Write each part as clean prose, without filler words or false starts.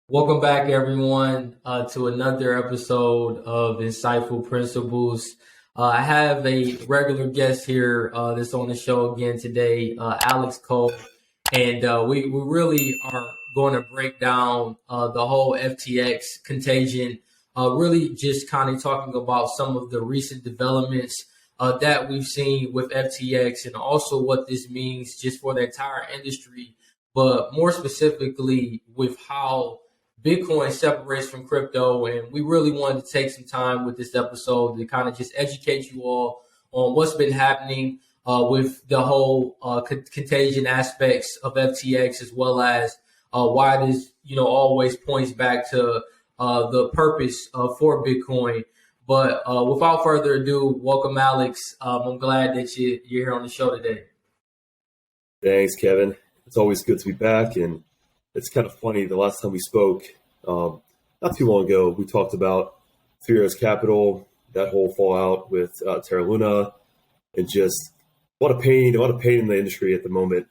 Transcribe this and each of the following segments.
Welcome back, everyone, to another episode of Insightful Principles. I have a regular guest here that's on the show again today, Alex Cole, and we really are going to break down the whole FTX contagion, really just kind of talking about some of the recent developments that we've seen with FTX and also what this means just for the entire industry, but more specifically with how Bitcoin separates from crypto, and we really wanted to take some time with this episode to kind of just educate you all on what's been happening with the whole contagion aspects of FTX, as well as why this, always points back to the purpose for Bitcoin. But without further ado, welcome, Alex. I'm glad that you're here on the show today. Thanks, Kevin. It's always good to be back, and it's kind of funny. The last time we spoke, not too long ago, we talked about Three Arrows Capital, that whole fallout with Terra-Luna, and just a lot of pain in the industry at the moment.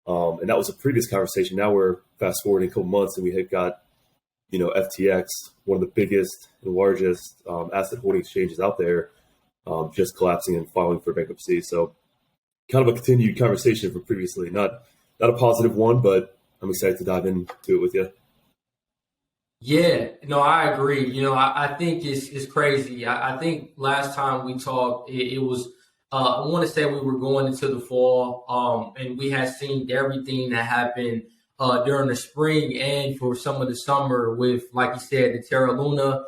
And that was a previous conversation. Now we're fast forwarding a couple months, and we have got, FTX, one of the biggest and largest asset holding exchanges out there, just collapsing and filing for bankruptcy. So, kind of a continued conversation from previously. Not a positive one, but I'm excited to dive into it with you. Yeah, no, I agree. I think it's crazy. I think last time we talked, it was, I want to say we were going into the fall, and we had seen everything that happened during the spring and for some of the summer with, like you said, the Terra-Luna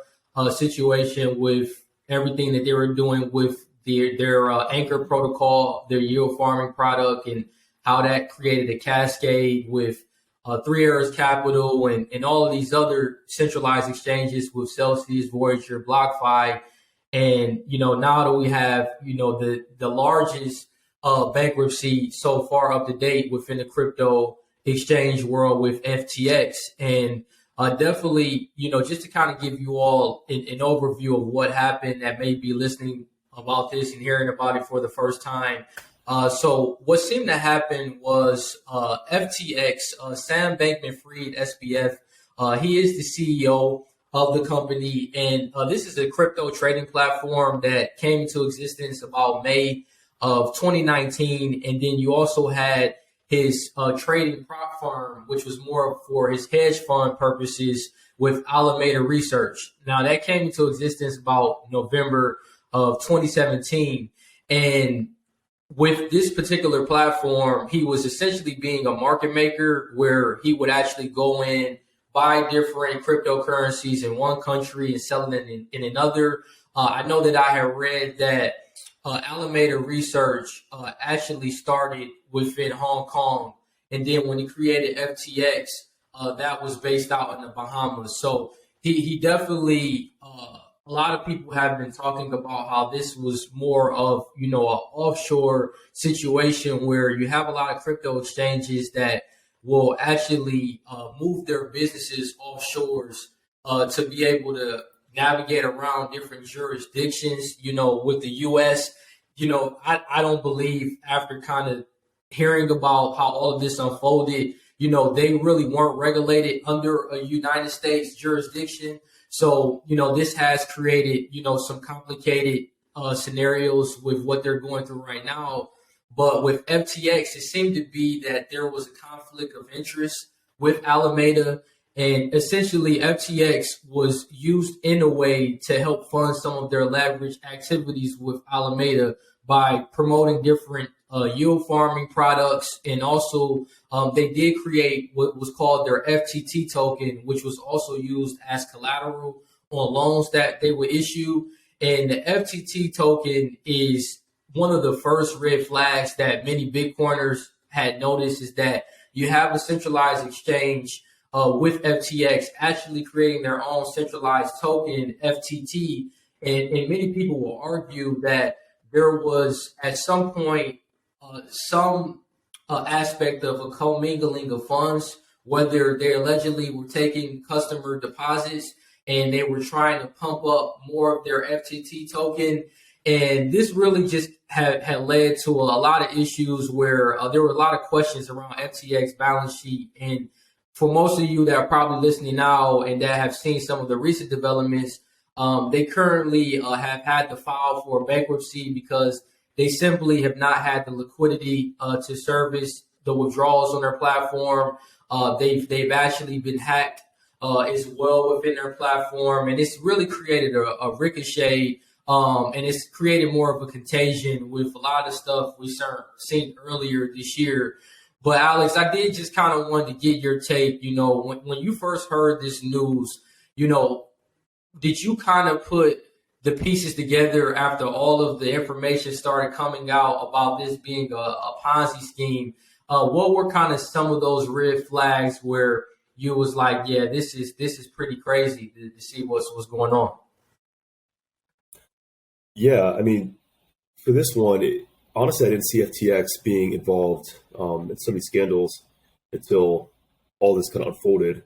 situation, with everything that they were doing with their Anchor protocol, their yield farming product, and how that created a cascade with Three Arrows Capital and all of these other centralized exchanges with Celsius, Voyager, BlockFi. And, now that we have, the largest bankruptcy so far up to date within the crypto exchange world with FTX. And definitely, just to kind of give you all an overview of what happened that may be listening about this and hearing about it for the first time. So what seemed to happen was FTX, Sam-Bankman Fried, SBF, he is the CEO of the company. And this is a crypto trading platform that came into existence about May of 2019. And then you also had his trading prop firm, which was more for his hedge fund purposes with Alameda Research. Now, that came into existence about November of 2017. And with this particular platform, he was essentially being a market maker where he would actually go in, buy different cryptocurrencies in one country and sell it in another. I know that I have read that Alameda Research actually started within Hong Kong. And then when he created FTX, that was based out in the Bahamas. So he definitely, a lot of people have been talking about how this was more of, an offshore situation where you have a lot of crypto exchanges that will actually move their businesses offshores to be able to navigate around different jurisdictions, with the U.S. I don't believe, after kind of hearing about how all of this unfolded, they really weren't regulated under a United States jurisdiction. So, this has created, some complicated scenarios with what they're going through right now. But with FTX, it seemed to be that there was a conflict of interest with Alameda. And essentially, FTX was used in a way to help fund some of their leverage activities with Alameda by promoting different yield farming products. And also, they did create what was called their FTT token, which was also used as collateral on loans that they would issue. And the FTT token is one of the first red flags that many Bitcoiners had noticed, is that you have a centralized exchange with FTX actually creating their own centralized token, FTT. And many people will argue that there was at some point some aspect of a commingling of funds, whether they allegedly were taking customer deposits and they were trying to pump up more of their FTT token. And this really just had led to a lot of issues where there were a lot of questions around FTX balance sheet and for most of you that are probably listening now and that have seen some of the recent developments, they currently have had to file for bankruptcy because they simply have not had the liquidity to service the withdrawals on their platform. They've actually been hacked as well within their platform, and it's really created a ricochet, and it's created more of a contagion with a lot of stuff we seen earlier this year. But Alex, I did just kind of want to get your take. When you first heard this news, did you kind of put the pieces together after all of the information started coming out about this being a Ponzi scheme? What were kind of some of those red flags where you was like, yeah, this is pretty crazy to see what's going on? Yeah, I mean, for this one, honestly, I didn't see FTX being involved in so many scandals until all this kind of unfolded.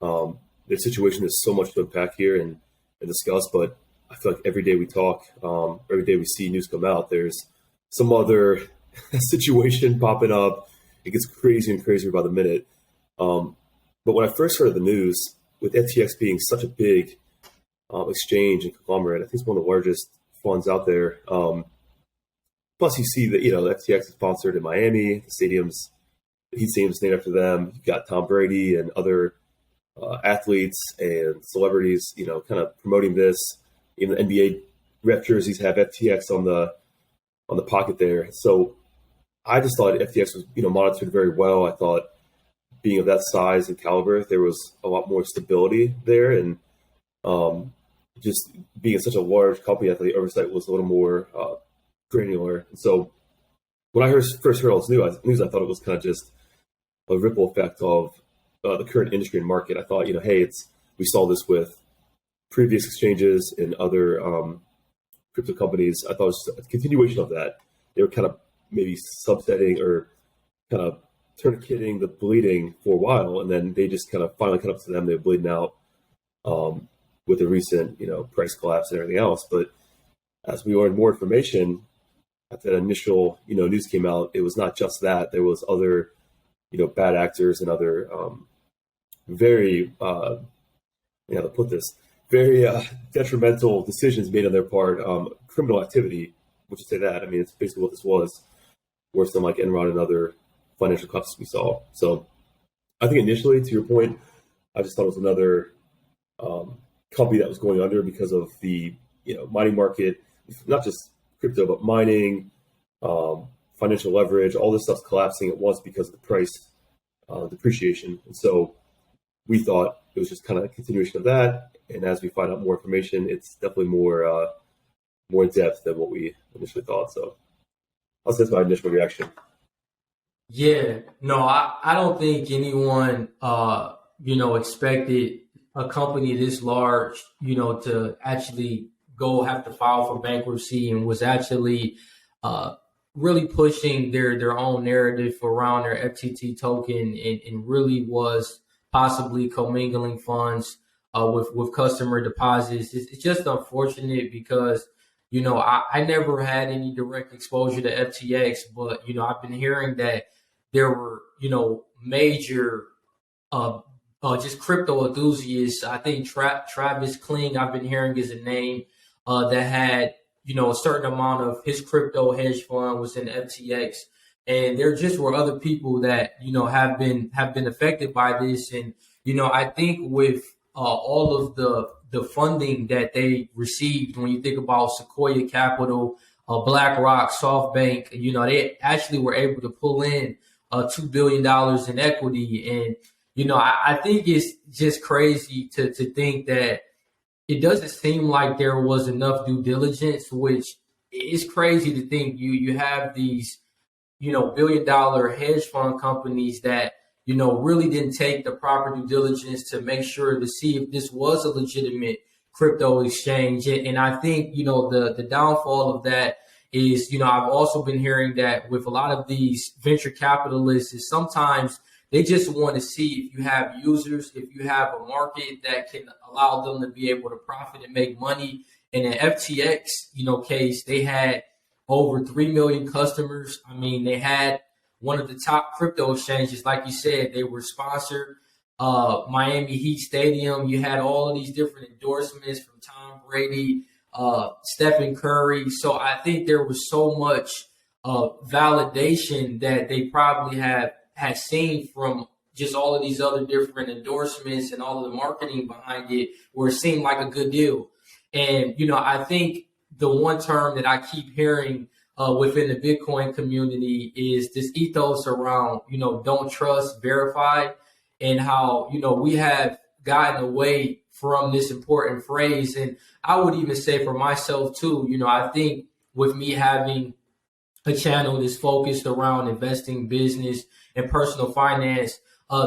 The situation is so much to unpack here and discuss, but I feel like every day we talk, every day we see news come out, there's some other situation popping up. It gets crazier and crazier by the minute. But when I first heard the news, with FTX being such a big exchange and conglomerate, I think it's one of the largest funds out there. Plus, you see that FTX is sponsored in Miami. The Heat Stadium's named after them. You've got Tom Brady and other athletes and celebrities, kind of promoting this. Even the NBA rep jerseys have FTX on the pocket there. So I just thought FTX was monitored very well. I thought, being of that size and caliber, there was a lot more stability there, and just being such a large company, I thought the oversight was a little more granular. And so when I first heard all this news, I thought it was kind of just a ripple effect of the current industry and market. I thought, hey, we saw this with previous exchanges and other crypto companies. I thought it was a continuation of that. They were kind of maybe subsetting or kind of tourniqueting the bleeding for a while, and then they just kind of finally cut up to them. They were bleeding out with the recent, price collapse and everything else. But as we learned more information, after that initial, news came out, it was not just that. There was other, bad actors and other very, how to put this, very detrimental decisions made on their part, criminal activity. Would you say that? I mean, it's basically what this was, worse than like Enron and other financial collapses we saw. So I think initially, to your point, I just thought it was another company that was going under because of the mining market, not just crypto, but mining, financial leverage, all this stuff's collapsing at once because of the price depreciation. And so we thought it was just kind of a continuation of that. And as we find out more information, it's definitely more in depth than what we initially thought. So I'll say that's my initial reaction. Yeah, no, I don't think anyone, expected a company this large, to actually have to file for bankruptcy, and was actually really pushing their own narrative around their FTT token, and really was possibly commingling funds with customer deposits. It's just unfortunate because, I never had any direct exposure to FTX, but, I've been hearing that there were, major just crypto enthusiasts. I think Travis Kling, I've been hearing, is a name that had, a certain amount of his crypto hedge fund was in FTX. And there just were other people that, have been affected by this. And, I think with all of the funding that they received, when you think about Sequoia Capital, BlackRock, SoftBank, they actually were able to pull in $2 billion in equity. And, I think it's just crazy to think that it doesn't seem like there was enough due diligence, which is crazy to think you have these, billion-dollar hedge fund companies that, really didn't take the proper due diligence to make sure to see if this was a legitimate crypto exchange. And I think, the downfall of that is, I've also been hearing that with a lot of these venture capitalists is sometimes they just want to see if you have users, if you have a market that can allow them to be able to profit and make money. In an FTX, case, they had over 3 million customers. I mean, they had one of the top crypto exchanges. Like you said, they were sponsored Miami Heat Stadium. You had all of these different endorsements from Tom Brady, Stephen Curry. So I think there was so much validation that they probably had seen from just all of these other different endorsements and all of the marketing behind it, where it seemed like a good deal. And, I think the one term that I keep hearing within the Bitcoin community is this ethos around, don't trust, verify, and how, we have gotten away from this important phrase. And I would even say for myself too, I think with me having a channel that's focused around investing, business, and personal finance,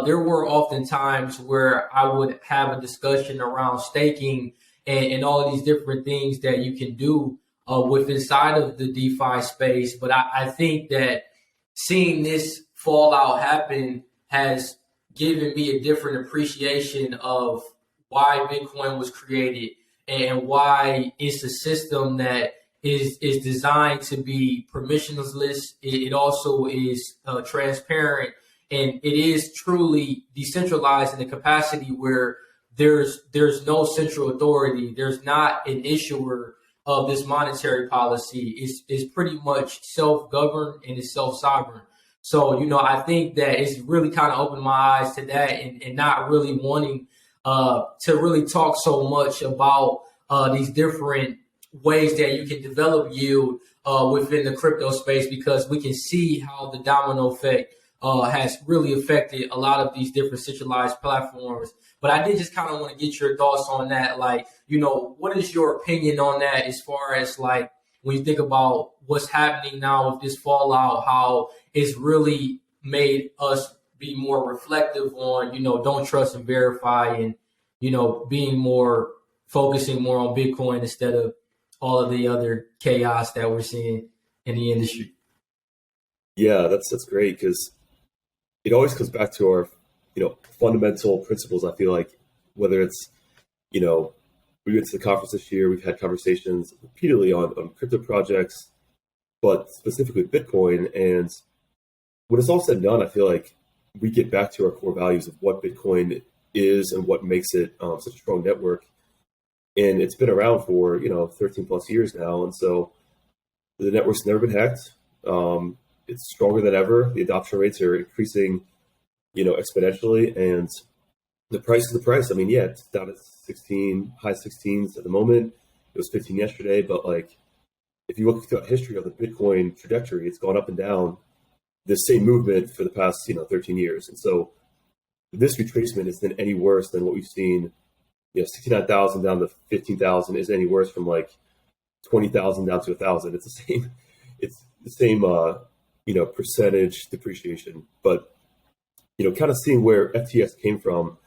there were often times where I would have a discussion around staking and all of these different things that you can do with inside of the DeFi space. But I think that seeing this fallout happen has given me a different appreciation of why Bitcoin was created and why it's a system that is designed to be permissionless. It also is transparent, and it is truly decentralized in the capacity where there's no central authority. There's not an issuer of this monetary policy. It's pretty much self-governed and it's self-sovereign. So, I think that it's really kind of opened my eyes to that and not really wanting to really talk so much about these different ways that you can develop yield within the crypto space, because we can see how the domino effect has really affected a lot of these different centralized platforms. But I did just kind of want to get your thoughts on that. Like, what is your opinion on that as far as like when you think about what's happening now with this fallout, how it's really made us be more reflective on, don't trust and verify, and, focusing more on Bitcoin instead of all of the other chaos that we're seeing in the industry. Yeah, that's great, because it always comes back to our, fundamental principles. I feel like whether it's, we went to the conference this year, we've had conversations repeatedly on crypto projects, but specifically Bitcoin. And when it's all said and done, I feel like we get back to our core values of what Bitcoin is and what makes it such a strong network. And it's been around for, 13 plus years now. And so the network's never been hacked. It's stronger than ever. The adoption rates are increasing, exponentially. And the price is the price. I mean, yeah, it's down at 16, high 16s at the moment. It was 15 yesterday. But like, if you look throughout the history of the Bitcoin trajectory, it's gone up and down the same movement for the past, 13 years. And so this retracement isn't any worse than what we've seen. 69,000 down to 15,000 is any worse from like 20,000 down to 1,000. It's the same, percentage depreciation. But, kind of seeing where FTX came from,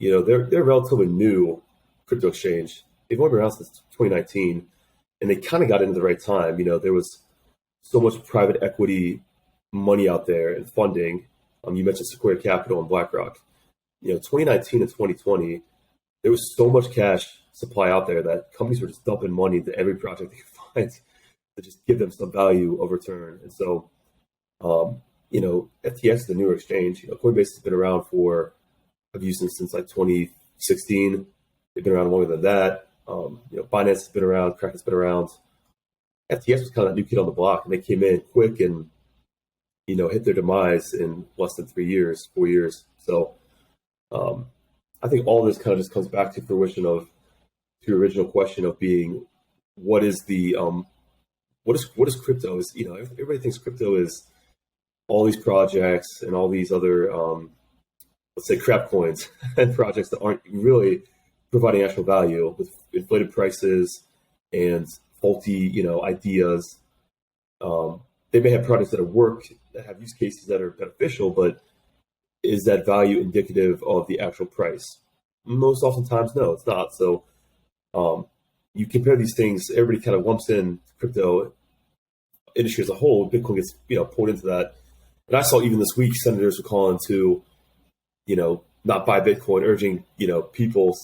they're a relatively new crypto exchange. They've only been around since 2019, and they kind of got into the right time. There was so much private equity money out there and funding. You mentioned Sequoia Capital and BlackRock. 2019 and 2020, there was so much cash supply out there that companies were just dumping money into every project they could find to just give them some value over turn. And so, FTX is the newer exchange. Coinbase has been around I've used them since like 2016. They've been around longer than that. Binance has been around, Kraken's been around. FTX was kind of a new kid on the block, and they came in quick and, hit their demise in less than 4 years. So, I think all this kind of just comes back to fruition of your original question of being, what is crypto? Is everybody thinks crypto is all these projects and all these other let's say crap coins and projects that aren't really providing actual value with inflated prices and faulty ideas. They may have products that work, that have use cases that are beneficial, but is that value indicative of the actual price? Most oftentimes, no, it's not. So you compare these things, everybody kind of lumps in crypto industry as a whole. Bitcoin gets pulled into that. And I saw even this week, senators were calling to, not buy Bitcoin, urging,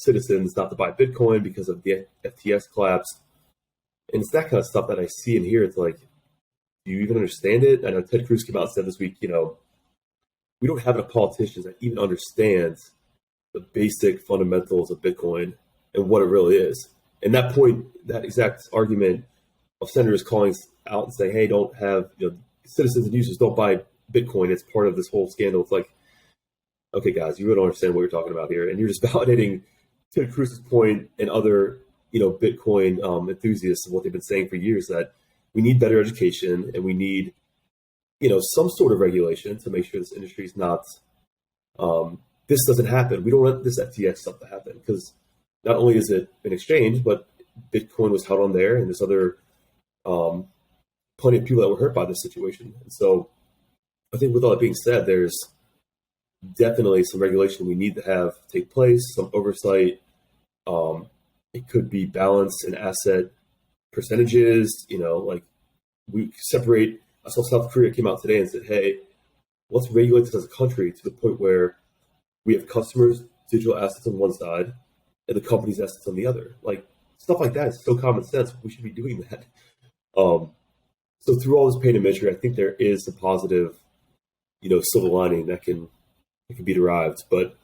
citizens not to buy Bitcoin because of the FTX collapse. And it's that kind of stuff that I see and hear. It's like, do you even understand it? I know Ted Cruz came out and said this week, we don't have enough politicians that even understand the basic fundamentals of Bitcoin and what it really is. And that point, that exact argument of senators calling out and saying, hey, don't have, citizens and users don't buy Bitcoin. It's part of this whole scandal. It's like, okay, guys, you really don't understand what you're talking about here. And you're just validating Ted Cruz's point and other, Bitcoin enthusiasts and what they've been saying for years, that we need better education and we need, some sort of regulation to make sure this industry is not, this doesn't happen. We don't want this FTX stuff to happen, because not only is it an exchange, but Bitcoin was held on there, and there's other plenty of people that were hurt by this situation. And so I think with all that being said, there's definitely some regulation we need to have take place, some oversight. It could be balanced in asset percentages, like we separate. I saw South Korea came out today and said, hey, let's regulate this as a country to the point where we have customers' digital assets on one side and the company's assets on the other. Like, stuff like that is so common sense. We should be doing that. So through all this pain and misery, I think there is a positive, silver lining that can be derived. But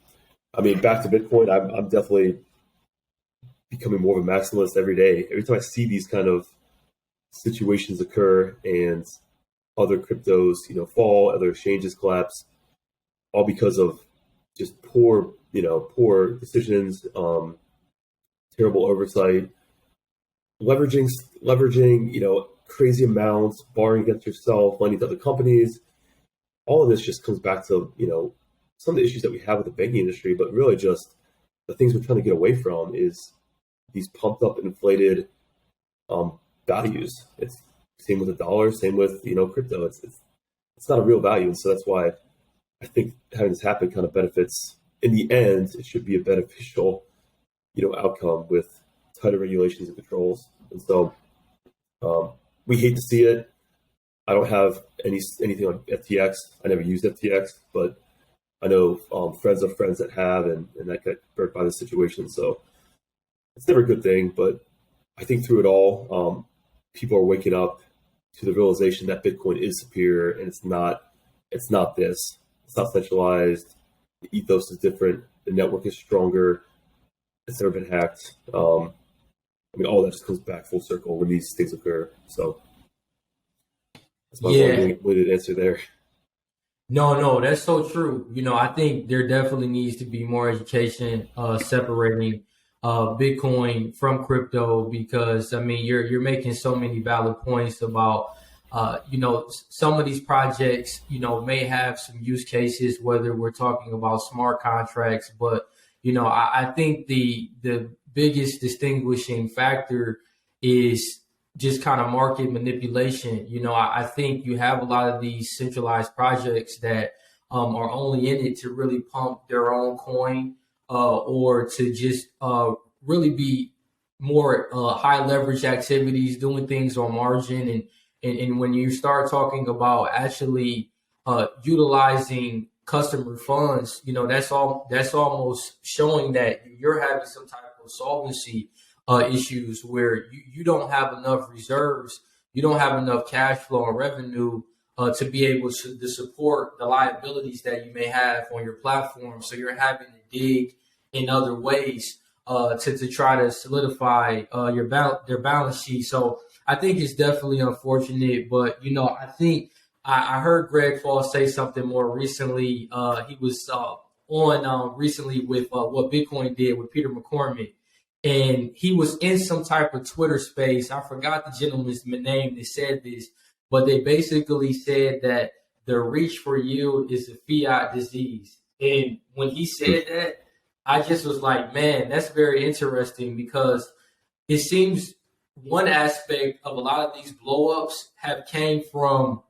I mean, back to Bitcoin, I'm definitely becoming more of a maximalist every day. Every time I see these kind of situations occur and other cryptos, fall, other exchanges collapse, all because of just poor decisions, terrible oversight, leveraging, crazy amounts, borrowing against yourself, lending to other companies. All of this just comes back to, some of the issues that we have with the banking industry, but really just the things we're trying to get away from is these pumped up, inflated values. It's same with the dollar, same with, crypto. It's not a real value. And so that's why I think having this happen kind of benefits. In the end, it should be a beneficial, outcome with tighter regulations and controls. And so we hate to see it. I don't have anything on FTX. I never used FTX, but I know friends of friends that have, and that got hurt by the situation. So it's never a good thing, but I think through it all, people are waking up to the realization that Bitcoin is superior, and it's not this. It's not centralized. The ethos is different. The network is stronger. It's never been hacked. All that just comes back full circle when these things occur. So that's my long-winded answer there. No, that's so true. I think there definitely needs to be more education separating Bitcoin from crypto, because you're making so many valid points about some of these projects may have some use cases, whether we're talking about smart contracts, but I think the biggest distinguishing factor is just kind of market manipulation. I think you have a lot of these centralized projects that are only in it to really pump their own coin, or to just really be more high leverage activities, doing things on margin. And when you start talking about actually utilizing customer funds, that's almost showing that you're having some type of solvency issues where you don't have enough reserves, you don't have enough cash flow and revenue to be able to support the liabilities that you may have on your platform. So you're having to dig in other ways to try to solidify their balance sheet. So I think it's definitely unfortunate, but I think I heard Greg Paul say something more recently. He was on recently with what Bitcoin did with Peter McCormick, and he was in some type of Twitter space. I forgot the gentleman's name that said this, but they basically said that the reach for yield is a fiat disease. And when he said that, I just was like, man, that's very interesting, because it seems one aspect of a lot of these blowups have came from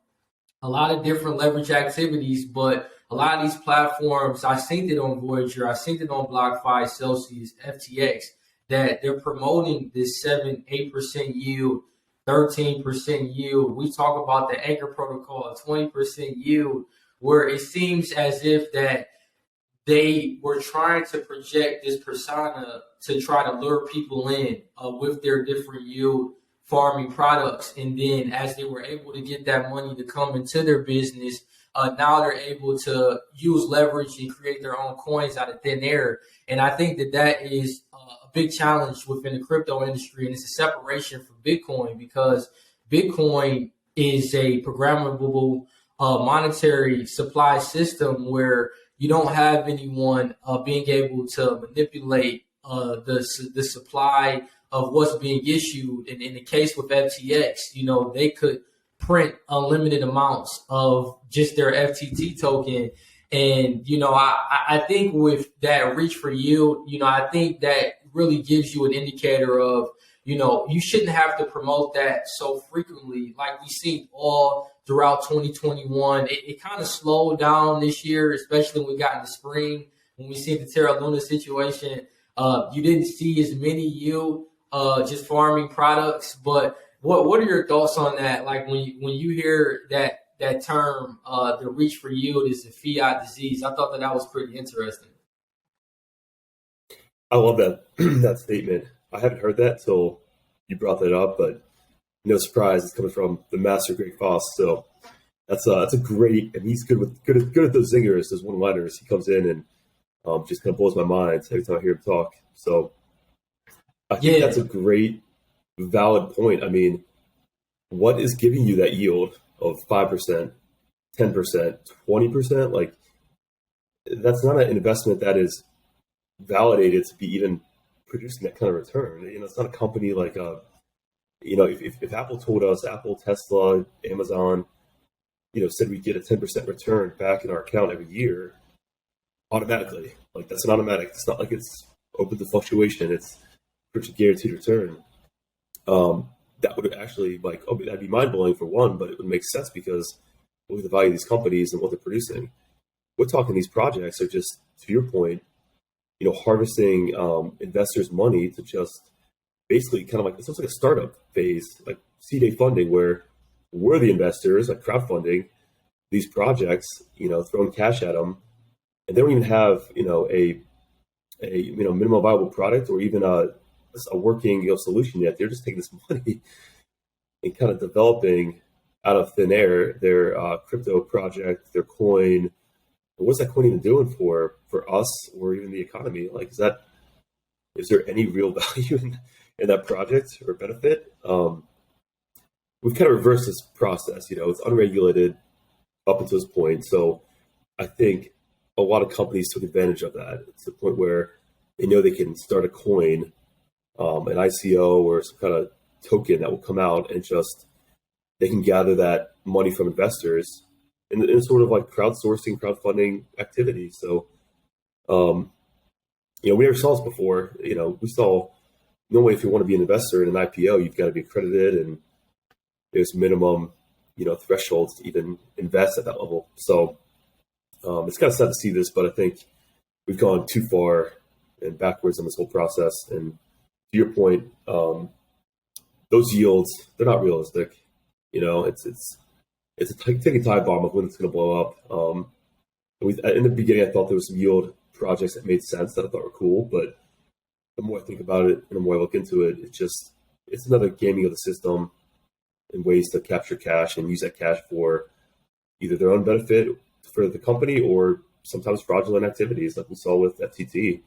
a lot of different leverage activities, but a lot of these platforms, I seen it on Voyager, I seen it on BlockFi, Celsius, FTX, that they're promoting this 7-8% yield, 13% yield. We talk about the Anchor protocol, 20% yield, where it seems as if that they were trying to project this persona to try to lure people in with their different yield farming products. And then as they were able to get that money to come into their business, now they're able to use leverage and create their own coins out of thin air. And I think that is a big challenge within the crypto industry, and it's a separation from Bitcoin, because Bitcoin is a programmable monetary supply system where you don't have anyone being able to manipulate the supply of what's being issued. And in the case with FTX, they could print unlimited amounts of just their FTT token. And, I think with that reach for yield, I think that really gives you an indicator of, you shouldn't have to promote that so frequently. Like we see all throughout 2021, it kind of slowed down this year, especially when we got in the spring, when we see the Terra-Luna situation. You didn't see as many yield, just farming products. But what are your thoughts on that? Like when you hear that term, the reach for yield is a fiat disease. I thought that was pretty interesting. I love that that statement. I haven't heard that till you brought that up, but no surprise, it's coming from the master Greg Foss. So that's a great, and he's good at those zingers, those one-liners. He comes in and just kind of blows my mind every time I hear him talk. So I think that's a great, valid point. I mean, what is giving you that yield of 5%, 10%, 20%? Like, that's not an investment that is validated to be even producing that kind of return. It's not a company like if Apple told us, Apple, Tesla, Amazon, said we get a 10% return back in our account every year automatically. Like, that's an automatic. It's not like it's open to fluctuation. It's pretty guaranteed return. That would actually that'd be mind blowing for one, but it would make sense because look at the value of these companies and what they're producing. We're talking these projects are just, to your point, harvesting investors' money to just basically kind of like, it's almost like a startup phase, like seed A funding, where we're the investors, like crowdfunding these projects, throwing cash at them, and they don't even have a minimum viable product or even a working solution yet. They're just taking this money and kind of developing out of thin air their crypto project, their coin. What's that coin even doing for us or even the economy? Like, is there any real value in that project or benefit? We've kind of reversed this process. It's unregulated up until this point. So I think a lot of companies took advantage of that. It's the point where they know they can start a coin, an ICO or some kind of token that will come out, and just they can gather that money from investors in sort of like crowdfunding activity. So, we never saw this before. We saw normally if you want to be an investor in an IPO, you've got to be accredited, and there's minimum, thresholds to even invest at that level. So it's kind of sad to see this, but I think we've gone too far and backwards in this whole process. And to your point, those yields, they're not realistic. It's a ticking time bomb of when it's going to blow up. In the beginning, I thought there was some yield projects that made sense that I thought were cool, but the more I think about it and the more I look into it, it's another gaming of the system and ways to capture cash and use that cash for either their own benefit for the company or sometimes fraudulent activities like we saw with FTT.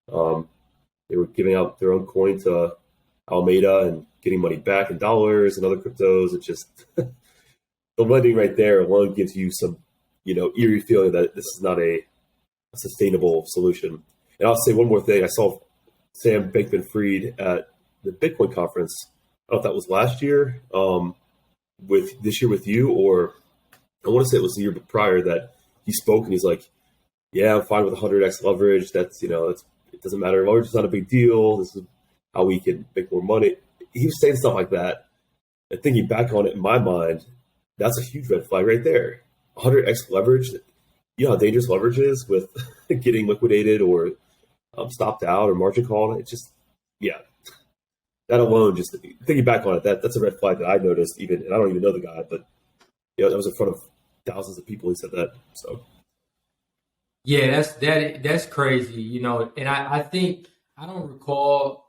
They were giving out their own coin to Alameda and getting money back in dollars and other cryptos. It just the lending right there alone gives you some, eerie feeling that this is not a sustainable solution. And I'll say one more thing. I saw Sam-Bankman Fried at the Bitcoin conference. I don't know if that was last year, with this year with you, or I want to say it was the year prior that he spoke and he's like, "Yeah, I'm fine with 100x leverage. That's it doesn't matter. Leverage is not a big deal. This is how we can make more money." He was saying stuff like that. And thinking back on it in my mind, that's a huge red flag right there. 100x leverage. You know how dangerous leverage is with getting liquidated or stopped out or margin called. It's just, that alone, just thinking back on it, that's a red flag that I noticed. And I don't even know the guy, but that was in front of thousands of people. He said that. So yeah, that's crazy. And I think I don't recall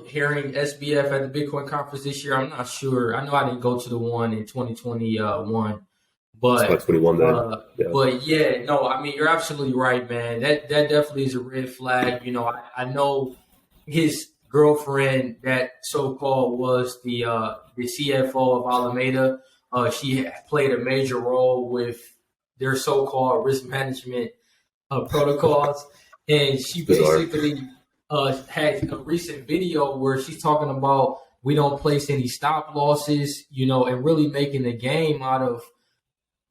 hearing SBF at the Bitcoin conference this year. I'm not sure. I know I didn't go to the one in 2021, It's about But 21 then. Yeah. but yeah, no, I mean you're absolutely right, man. That definitely is a red flag. I know his girlfriend, that so called was the CFO of Alameda. She played a major role with their so called risk management protocols, and It's she bizarre. basically had a recent video where she's talking about we don't place any stop losses, and really making a game out of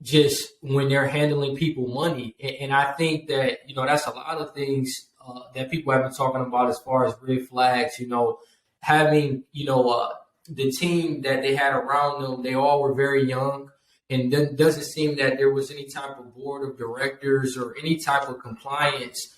just when they're handling people money. And I think that, that's a lot of things that people have been talking about as far as red flags, having, the team that they had around them, they all were very young. And then doesn't seem that there was any type of board of directors or any type of compliance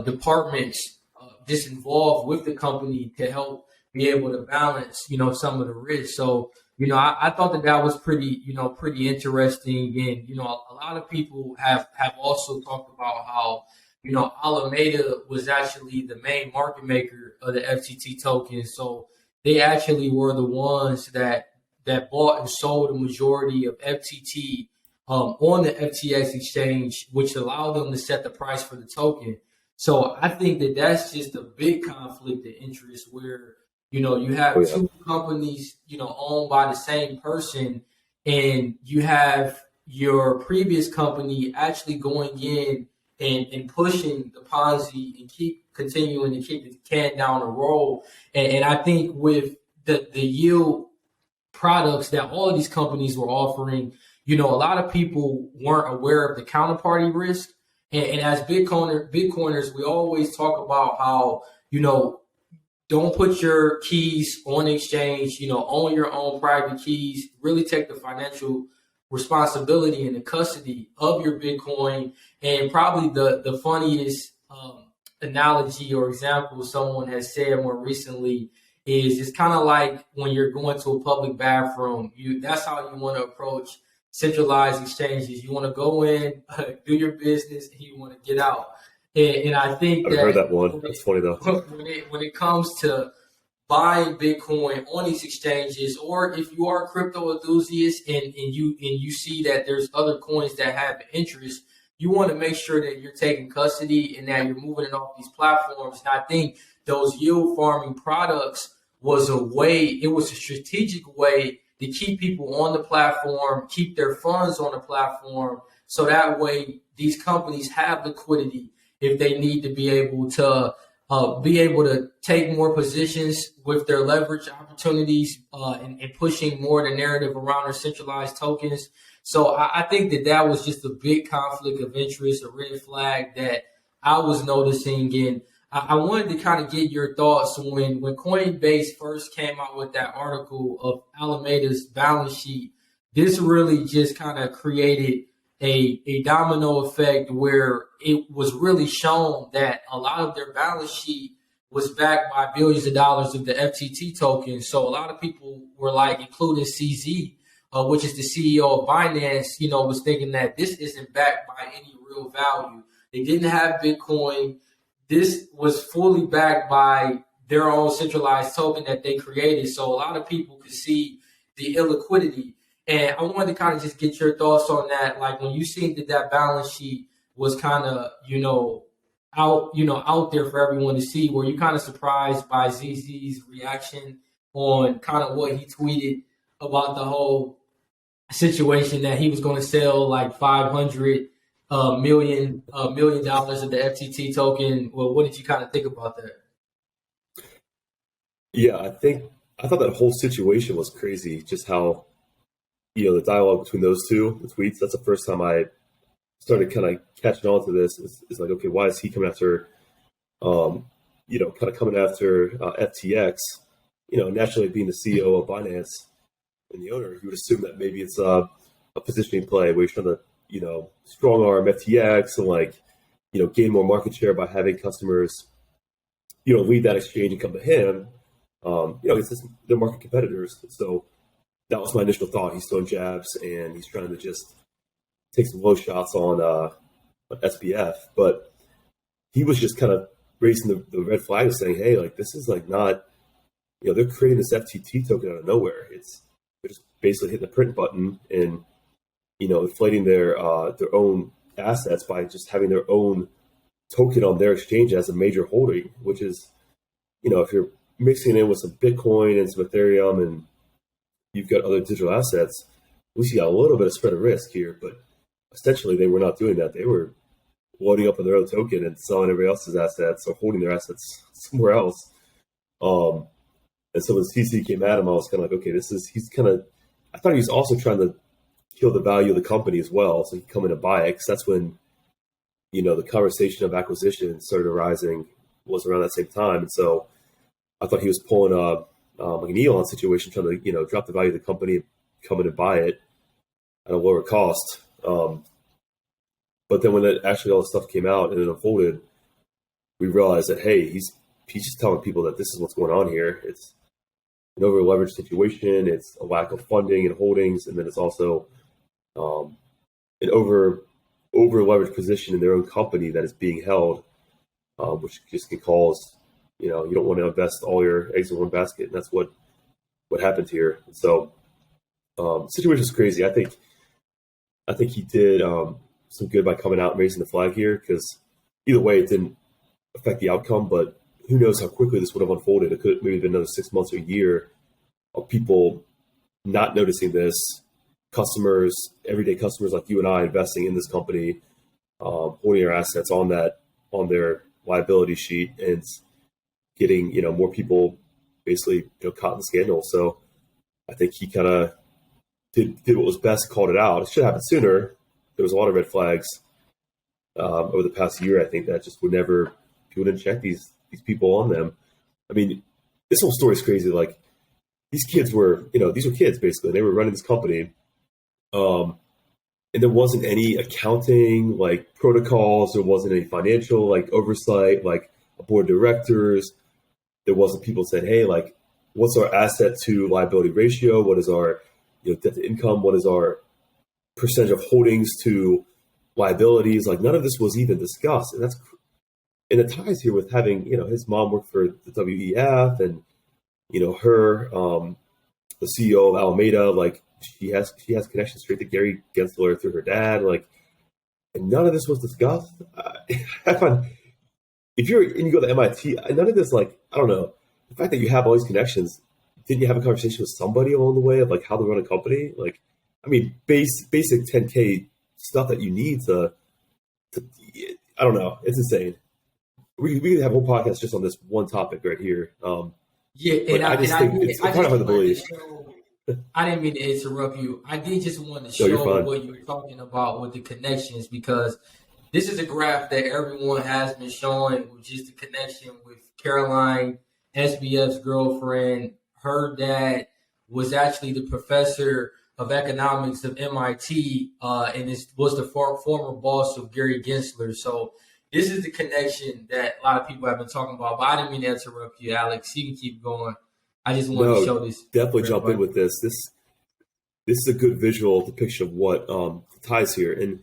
departments just involved with the company to help be able to balance, some of the risk. So, I thought that was pretty, pretty interesting. And, a lot of people have also talked about how, Alameda was actually the main market maker of the FTT token. So they actually were the ones that bought and sold a majority of FTT on the FTX exchange, which allowed them to set the price for the token. So I think that that's just a big conflict of interest where, you Oh, have yeah. two companies, owned by the same person, and you have your previous company actually going in and pushing the Ponzi and keep continuing to kick the can down the road. And I think with the yield products that all of these companies were offering, a lot of people weren't aware of the counterparty risk. And as Bitcoiners, we always talk about how, don't put your keys on the exchange, own your own private keys, really take the financial responsibility and the custody of your Bitcoin. And probably the funniest analogy or example someone has said more recently is it's kind of like when you're going to a public bathroom. That's how you want to approach centralized exchanges. You want to go in, do your business, and you want to get out. And I think I've heard that that one. That's funny though. when it comes to buying Bitcoin on these exchanges, or if you are a crypto enthusiast and you see that there's other coins that have interest, you want to make sure that you're taking custody and that you're moving it off these platforms. And I think those yield farming products was a strategic way to keep people on the platform, keep their funds on the platform, so that way these companies have liquidity if they need to be able to take more positions with their leverage opportunities and pushing more the narrative around their centralized tokens. So I think that was just a big conflict of interest, a red flag that I was noticing. And I wanted to kind of get your thoughts when Coinbase first came out with that article of Alameda's balance sheet. This really just kind of created a domino effect where it was really shown that a lot of their balance sheet was backed by billions of dollars of the FTT token. So a lot of people were like, including CZ, which is the CEO of Binance, was thinking that this isn't backed by any real value. They didn't have Bitcoin. This was fully backed by their own centralized token that they created. So a lot of people could see the illiquidity. And I wanted to kind of just get your thoughts on that. Like when you see that balance sheet was kind of, out there for everyone to see, were you kind of surprised by ZZ's reaction on kind of what he tweeted about the whole situation that he was going to sell like 500 million dollars of the FTT token? Well, what did you kind of think about that? Yeah, I thought that whole situation was crazy. Just how the dialogue between those two, the tweets. That's the first time I started kind of catching on to this. It's like, okay, why is he coming after, kind of coming after FTX? Naturally being the CEO of Binance and the owner, you would assume that maybe it's a positioning play where he's trying to, strong arm FTX and gain more market share by having customers, leave that exchange and come to him. They're market competitors. So that was my initial thought. He's throwing jabs and he's trying to just take some low shots on SBF. But he was just kind of raising the red flag and saying, hey, this is not, they're creating this FTT token out of nowhere. They're just basically hitting the print button and inflating their own assets by just having their own token on their exchange as a major holding, which is, if you're mixing it in with some Bitcoin and some Ethereum and you've got other digital assets, at least you got a little bit of spread of risk here. But essentially, they were not doing that. They were loading up on their own token and selling everybody else's assets or holding their assets somewhere else. And so when CC came at him, I was kind of like, okay, I thought he was also trying to kill the value of the company as well. So he could come in and buy it, because that's when, the conversation of acquisition started arising, was around that same time. And so I thought he was pulling like an Elon situation, trying to, drop the value of the company, come in and buy it at a lower cost. But then when actually all the stuff came out and it unfolded, we realized that, hey, he's just telling people that this is what's going on here. It's an over leveraged situation. It's a lack of funding and holdings, and then it's also an over leveraged position in their own company that is being held, which just can cause, you don't want to invest all your eggs in one basket, and that's what happened here. And so, the situation is crazy. I think he did some good by coming out and raising the flag here, because either way, it didn't affect the outcome, but who knows how quickly this would have unfolded. It could have maybe been another 6 months or a year of people not noticing this, customers, everyday customers like you and I, investing in this company, holding our assets on their liability sheet, and getting, more people basically, caught in the scandal. So I think he kind of did what was best, called it out. It should have happened sooner. There was a lot of red flags over the past year. I think that just people didn't check these people on them. I mean, this whole story is crazy. Like, these kids were, these were kids basically. They were running this company, and there wasn't any accounting like protocols. There wasn't any financial like oversight, like a board of directors. There wasn't people saying, hey, like, what's our asset to liability ratio? What is our debt to income? What is our percentage of holdings to liabilities? Like, none of this was even discussed, and it ties here with having his mom work for the WEF, and her the CEO of Alameda. Like, she has connections straight to Gary Gensler through her dad. Like, and none of this was discussed. I find, if you go to MIT, none of this, like, I don't know, the fact that you have all these connections, didn't you have a conversation with somebody along the way of like how to run a company? Like, I mean, basic 10K stuff that you need to I don't know. It's insane. We could have a whole podcast just on this one topic right here. I just think it's kind of hard to believe. I didn't mean to interrupt you. I did just want to show what you were talking about with the connections, because this is a graph that everyone has been showing, which is the connection with Caroline, SBF's girlfriend. Her dad was actually the professor of economics of MIT, and was the former boss of Gary Gensler. So this is the connection that a lot of people have been talking about. But I didn't mean to interrupt you, Alex. You can keep going. I just wanted to show this. Definitely jump in with this. This is a good visual depiction of what ties here. And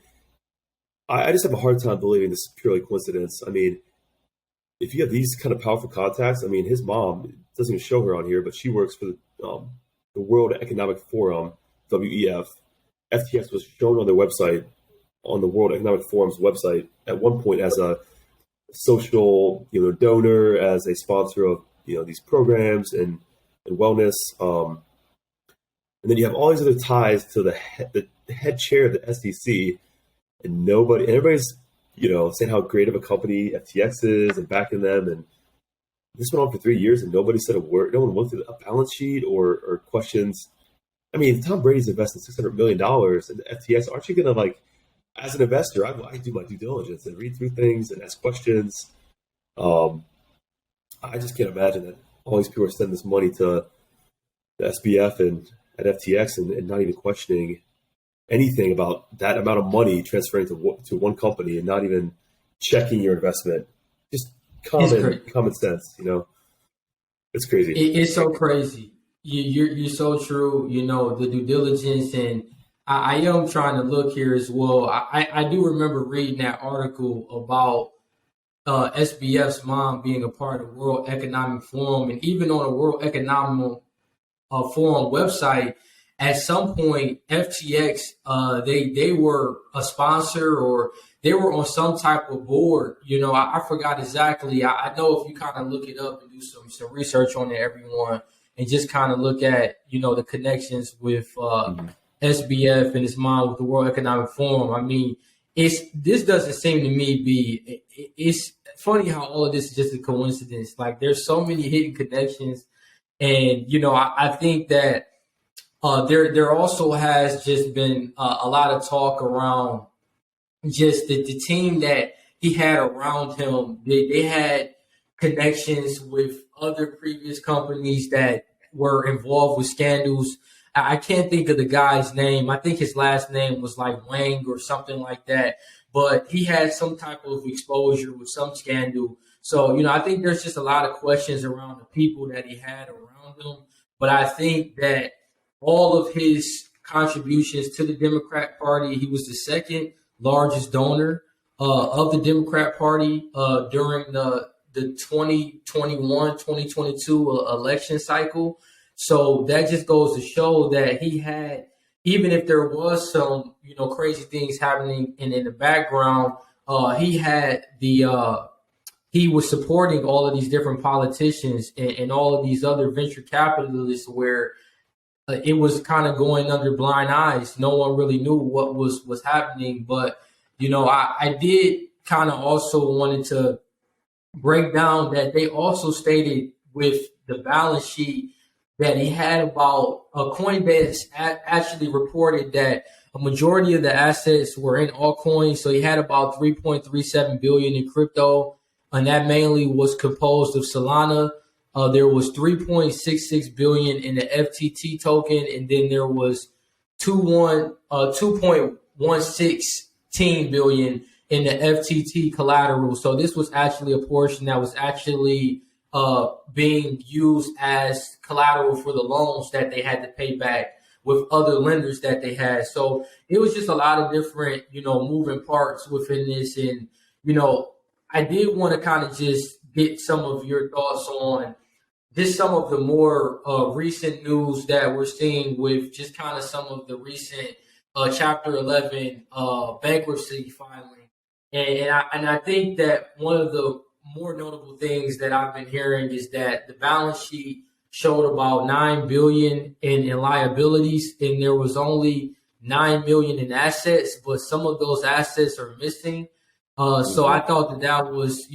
I just have a hard time believing this is purely coincidence. I mean, if you have these kind of powerful contacts, I mean, his mom, doesn't even show her on here, but she works for the World Economic Forum, WEF. FTX was shown on their website, on the World Economic Forum's website, at one point as a social, donor, as a sponsor of, these programs and wellness. And then you have all these other ties to the head chair of the SEC, and everybody's, saying how great of a company FTX is and backing them. And this went on for 3 years and nobody said a word. No one looked at a balance sheet or questions. I mean, Tom Brady's investing $600 million in FTX. Aren't you going to, like, as an investor, I do my due diligence and read through things and ask questions. I just can't imagine that all these people are sending this money to the SBF and at FTX and not even questioning anything about that amount of money transferring to one company and not even checking your investment. Just common sense, It's crazy. It's so crazy. You're so true. The due diligence, and I am trying to look here as well. I do remember reading that article about SBF's mom being a part of the World Economic Forum, and even on the World Economic Forum website, at some point FTX, they were a sponsor or they were on some type of board. I forgot exactly. I know if you kind of look it up and do some research on it, everyone, and just kind of look at, the connections with SBF and his mom with the World Economic Forum. I mean, this doesn't seem to me it's funny how all of this is just a coincidence. Like there's so many hidden connections. And, I think that there also has just been a lot of talk around just the team that he had around him. They had connections with other previous companies that were involved with scandals. I can't think of the guy's name. I think his last name was like Wang or something like that. But he had some type of exposure with some scandal. So, I think there's just a lot of questions around the people that he had around him. But I think that all of his contributions to the Democrat Party, he was the second largest donor of the Democrat Party during the 2021-2022 election cycle. So that just goes to show that he had, even if there was some, crazy things happening in the background, he had he was supporting all of these different politicians and all of these other venture capitalists where it was kind of going under blind eyes. No one really knew what was happening. But, I did kind of also wanted to break down that they also stated with the balance sheet that he had about Coinbase actually reported that a majority of the assets were in altcoins. So he had about 3.37 billion in crypto, and that mainly was composed of Solana. There was 3.66 billion in the FTT token, and then there was 2.116 billion in the FTT collateral. So this was actually a portion that was actually being used as collateral for the loans that they had to pay back with other lenders that they had. So it was just a lot of different, moving parts within this. And, I did want to kind of just get some of your thoughts on just some of the more recent news that we're seeing with just kind of some of the recent Chapter 11 bankruptcy filing. And I think that one of the more notable things that I've been hearing is that the balance sheet showed about 9 billion in liabilities, and there was only 9 million in assets, but some of those assets are missing. So I thought that was,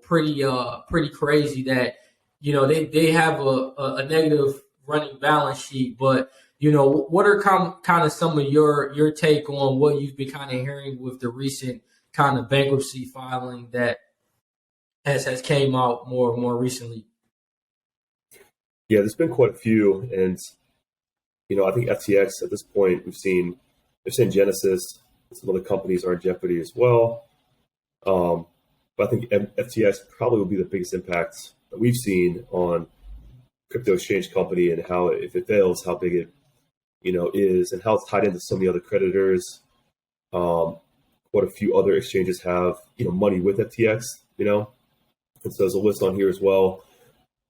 pretty crazy that, they have a negative running balance sheet. But, what are kind of some of your take on what you've been kind of hearing with the recent kind of bankruptcy filing that has came out more recently? Yeah, there's been quite a few. And, I think FTX at this point, they've seen Genesis, some other companies are in jeopardy as well. But I think FTX probably will be the biggest impact that we've seen on crypto exchange company and how, if it fails, how big it, is and how it's tied into so many other creditors. What a few other exchanges have, money with FTX, and so there's a list on here as well.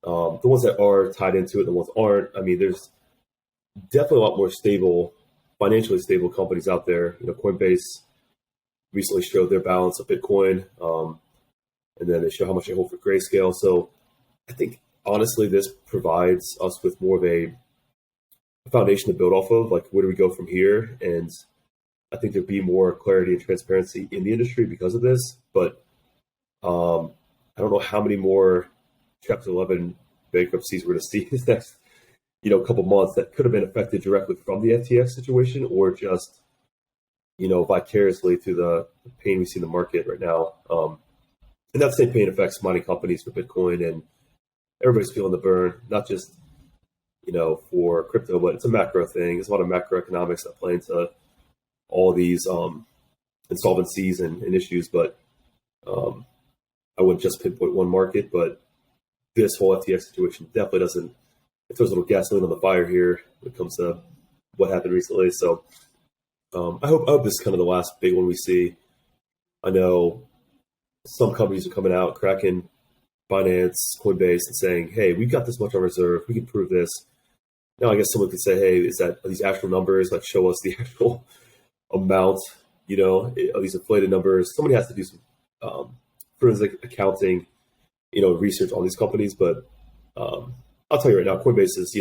The ones that are tied into it, the ones aren't. I mean, there's definitely a lot more financially stable companies out there. Coinbase recently showed their balance of Bitcoin, and then they show how much they hold for Grayscale. So I think, honestly, this provides us with more of a foundation to build off of, like, where do we go from here? And I think there'd be more clarity and transparency in the industry because of this. But I don't know how many more Chapter 11 bankruptcies we're going to see this next, couple months that could have been affected directly from the FTX situation, or just, vicariously through the pain we see in the market right now. And that same pain affects mining companies for Bitcoin, and everybody's feeling the burn, not just, for crypto, but it's a macro thing. There's a lot of macroeconomics that play into all these insolvencies and issues. But I wouldn't just pinpoint one market, but this whole FTX situation definitely doesn't, it throws a little gasoline on the fire here when it comes to what happened recently. So I hope this is kind of the last big one we see. I know some companies are coming out, Kraken, Binance, Coinbase, and saying, hey, we've got this much on reserve. We can prove this. Now, I guess someone could say, hey, are these actual numbers? Like, show us the actual amount, are these inflated numbers? Somebody has to do some forensic accounting, research on these companies. But I'll tell you right now, Coinbase is,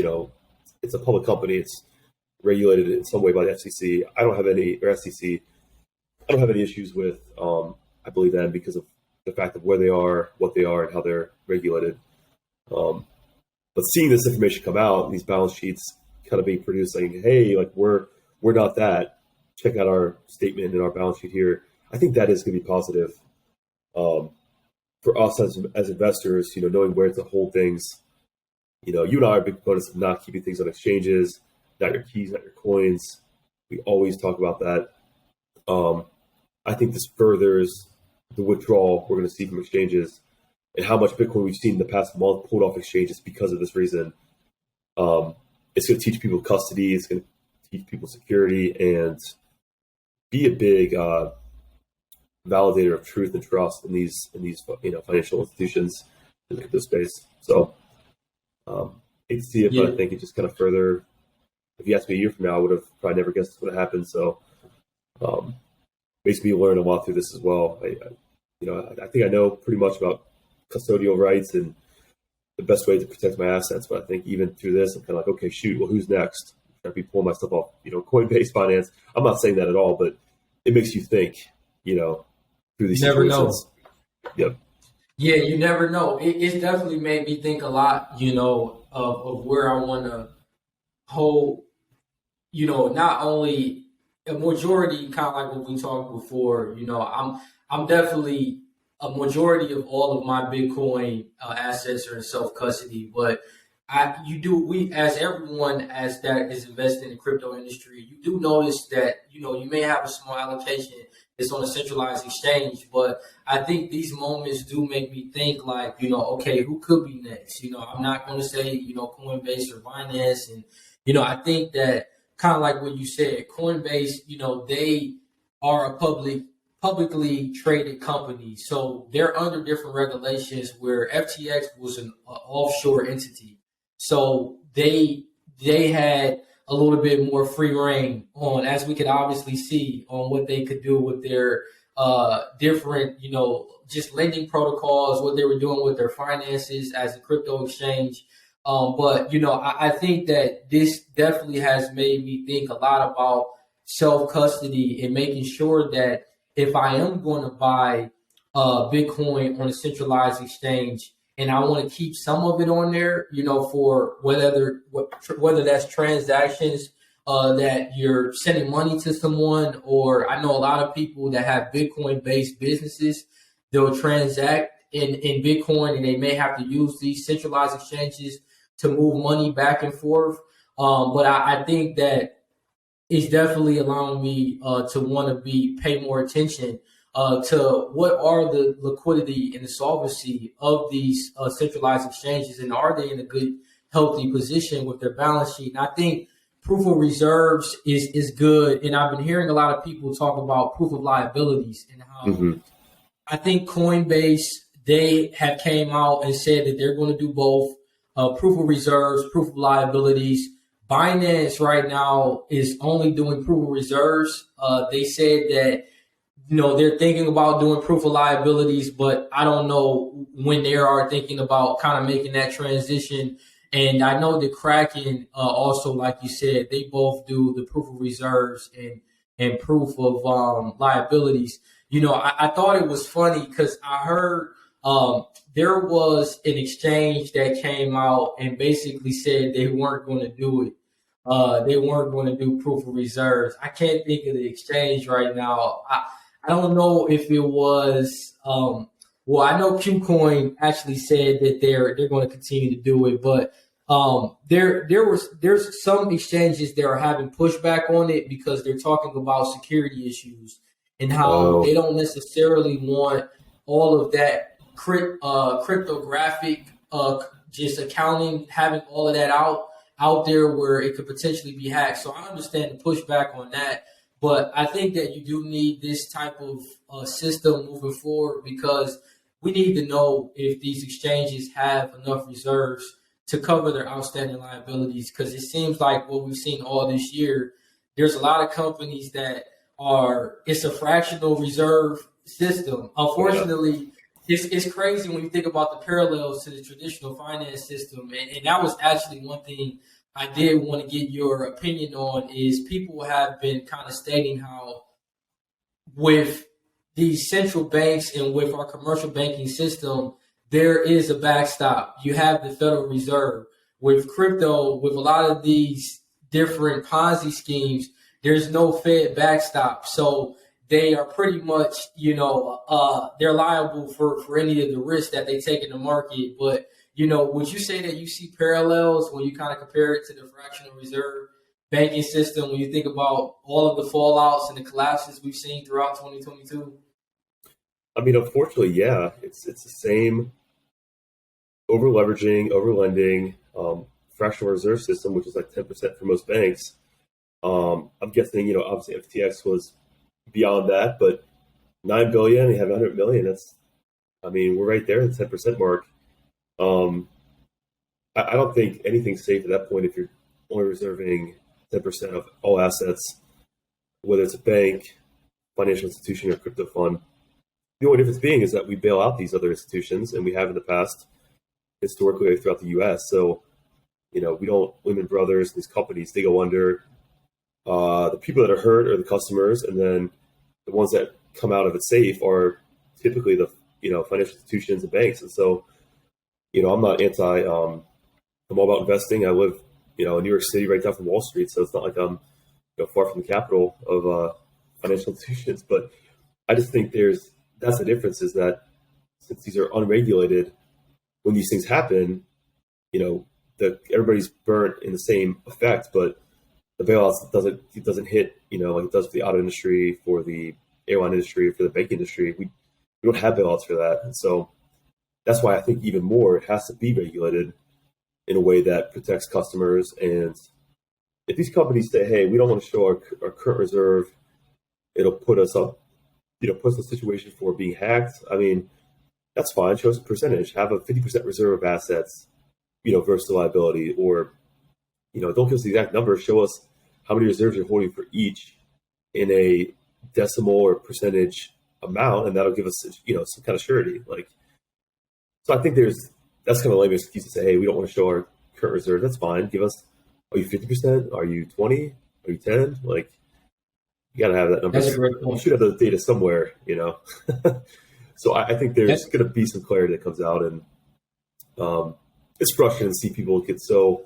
it's a public company. It's regulated in some way by the FCC. I don't have any, or SEC. I don't have any issues with, I believe, them because of the fact of where they are, what they are, and how they're regulated. But seeing this information come out, these balance sheets kind of being produced, saying, "Hey, like we're not that. Check out our statement and our balance sheet here." I think that is going to be positive for us as investors. Knowing where to hold things. You and I are big proponents of not keeping things on exchanges, not your keys, not your coins. We always talk about that. I think this furthers the withdrawal we're going to see from exchanges. And how much Bitcoin we've seen in the past month pulled off exchanges because of this reason. It's going to teach people custody. It's going to teach people security and be a big validator of truth and trust in these financial institutions in the crypto space. So hate to see it, but I think it just kind of further. If you asked me a year from now, I would have probably never guessed this would have happened. So makes me learn a lot through this as well. I think I know pretty much about custodial rights and the best way to protect my assets. But I think even through this, I'm kind of like, okay, shoot, well, who's next? Should I be pulling my stuff off, Coinbase, Binance? I'm not saying that at all, but it makes you think, through these situations. Yep. Yeah, you never know. It's definitely made me think a lot, of where I want to hold, not only a majority, kind of like what we talked before, I'm definitely a majority of all of my Bitcoin assets are in self-custody, but we as everyone as that is invested in the crypto industry, you do notice that, you may have a small allocation that's on a centralized exchange, but I think these moments do make me think like, okay, who could be next? I'm not going to say, Coinbase or Binance. And, I think that kind of like what you said, Coinbase, they are a publicly traded company. So they're under different regulations where FTX was an offshore entity. So they had a little bit more free reign on, as we could obviously see, on what they could do with their different, just lending protocols, what they were doing with their finances as a crypto exchange. But, I think that this definitely has made me think a lot about self-custody and making sure that if I am going to buy Bitcoin on a centralized exchange and I want to keep some of it on there, for whether that's transactions that you're sending money to someone, or I know a lot of people that have Bitcoin-based businesses, they'll transact in Bitcoin and they may have to use these centralized exchanges to move money back and forth. But I think that it's definitely allowing me to want to pay more attention to what are the liquidity and the solvency of these centralized exchanges, and are they in a good, healthy position with their balance sheet? And I think proof of reserves is good, and I've been hearing a lot of people talk about proof of liabilities and how I think Coinbase, they have came out and said that they're going to do both proof of reserves, proof of liabilities. Binance right now is only doing proof of reserves. They said that, they're thinking about doing proof of liabilities, but I don't know when they are thinking about kind of making that transition. And I know the Kraken also, like you said, they both do the proof of reserves and proof of liabilities. I thought it was funny because I heard there was an exchange that came out and basically said they weren't going to do it. They weren't going to do proof of reserves. I can't think of the exchange right now. I don't know if it was. Well, I know KuCoin actually said that they're going to continue to do it, but there's some exchanges that are having pushback on it because they're talking about security issues and how they don't necessarily want all of that cryptographic just accounting, having all of that out there where it could potentially be hacked. So I understand the pushback on that, but I think that you do need this type of system moving forward because we need to know if these exchanges have enough reserves to cover their outstanding liabilities. Because it seems like what we've seen all this year, there's a lot of companies that it's a fractional reserve system. Unfortunately, it's crazy when you think about the parallels to the traditional finance system. And that was actually one thing I did want to get your opinion on, is people have been kind of stating how with these central banks and with our commercial banking system, there is a backstop. You have the Federal Reserve. With crypto, with a lot of these different Ponzi schemes, there's no Fed backstop. So they are pretty much, they're liable for any of the risks that they take in the market. But, would you say that you see parallels when you kind of compare it to the fractional reserve banking system, when you think about all of the fallouts and the collapses we've seen throughout 2022? I mean, unfortunately, yeah, it's the same over leveraging, over lending, fractional reserve system, which is like 10% for most banks. I'm guessing, obviously FTX was beyond that, but 9 billion, you have 100 million. We're right there at the 10% mark. I don't think anything's safe at that point if you're only reserving 10% of all assets, whether it's a bank, financial institution, or crypto fund. The only difference being is that we bail out these other institutions, and we have in the past historically throughout the U.S. So, we don't, Lehman Brothers, these companies, they go under. The people that are hurt are the customers, and then the ones that come out of it safe are typically the financial institutions and banks. And so, I'm not anti. I'm all about investing. I live in New York City, right down from Wall Street, so it's not like I'm far from the capital of financial institutions. But I just think that's the difference, is that since these are unregulated, when these things happen, everybody's burnt in the same effect, but the bailouts doesn't hit, like it does for the auto industry, for the airline industry, for the banking industry. We don't have bailouts for that. And so that's why I think even more it has to be regulated in a way that protects customers. And if these companies say, hey, we don't want to show our current reserve, it'll put us up, put us in a situation for being hacked. That's fine. Show us a percentage. Have a 50% reserve of assets, versus the liability. Or, don't give us the exact number. Show us how many reserves you're holding for each in a decimal or percentage amount, and that'll give us, some kind of surety. So I think that's kind of lame excuse to say, hey, we don't want to show our current reserve. That's fine. Give us, are you 50%? Are you 20? Are you 10? You got to have that number. That's a great point. You should have the data somewhere, So I think there's going to be some clarity that comes out, and it's frustrating to see people get so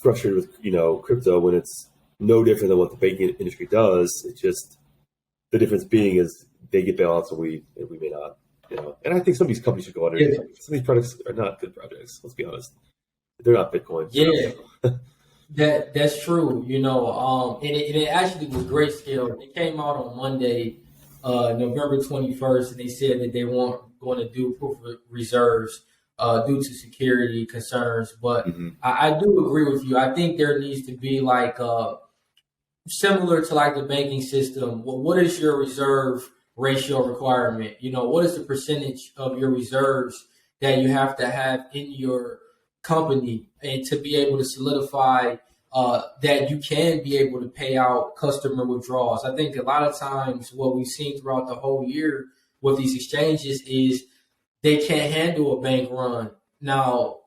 frustrated with crypto when it's no different than what the banking industry does. It's just the difference being is they get bailouts and we may not. And I think some of these companies should go under. Yeah. Some of these products are not good projects. Let's be honest; they're not Bitcoin. Yeah, that's true. And it actually was Grayscale. It came out on Monday, November 21st, and they said that they weren't going to do proof of reserves due to security concerns. But I do agree with you. I think there needs to be similar to the banking system. Well, what is your reserve ratio requirement? What is the percentage of your reserves that you have to have in your company, and to be able to solidify that you can be able to pay out customer withdrawals? I think a lot of times what we've seen throughout the whole year with these exchanges is they can't handle a bank run. Now,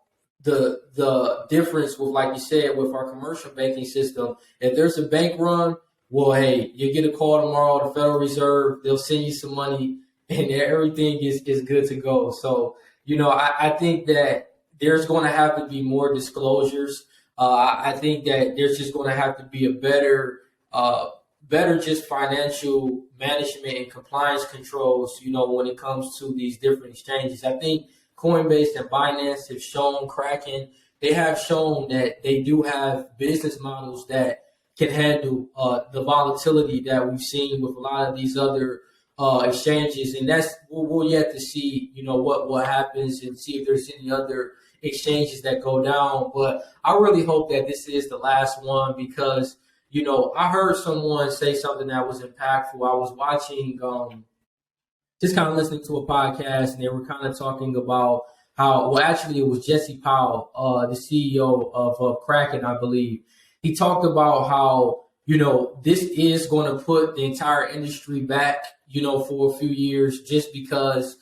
the difference with, like you said, with our commercial banking system, if there's a bank run, well, hey, you get a call tomorrow, the Federal Reserve, they'll send you some money, and everything is good to go. So, I think that there's going to have to be more disclosures. I think that there's just going to have to be a better just financial management and compliance controls, when it comes to these different exchanges. I think Coinbase and Binance have shown, Kraken, they have shown that they do have business models that can handle the volatility that we've seen with a lot of these other exchanges. And we'll yet to see, what happens, and see if there's any other exchanges that go down. But I really hope that this is the last one, because, I heard someone say something that was impactful. I was watching, just kind of listening to a podcast, and they were kind of talking about well, actually, it was Jesse Powell, the CEO of Kraken, I believe. He talked about how, this is going to put the entire industry back, for a few years, just because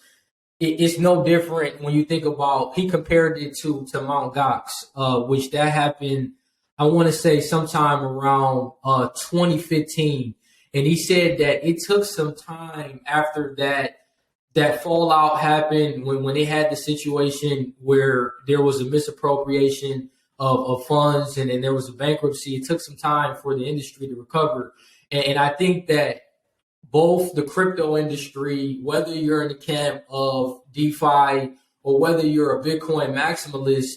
it's no different when you think about, he compared it to Mount Gox, which that happened, I want to say sometime around 2015. And he said that it took some time after that fallout happened when they had the situation where there was a misappropriation of funds and then there was a bankruptcy. It took some time for the industry to recover. And I think that both the crypto industry, whether you're in the camp of DeFi or whether you're a Bitcoin maximalist,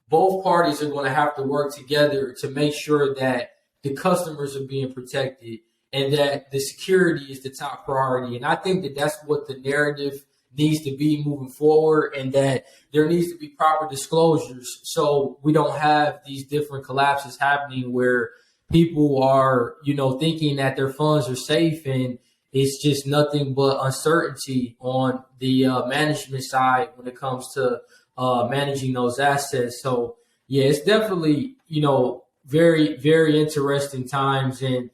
both parties are going to have to work together to make sure that the customers are being protected and that the security is the top priority. And I think that that's what the narrative needs to be moving forward, and that there needs to be proper disclosures so we don't have these different collapses happening where people are, thinking that their funds are safe, and it's just nothing but uncertainty on the management side when it comes to managing those assets. So yeah, it's definitely, very, very interesting times. And,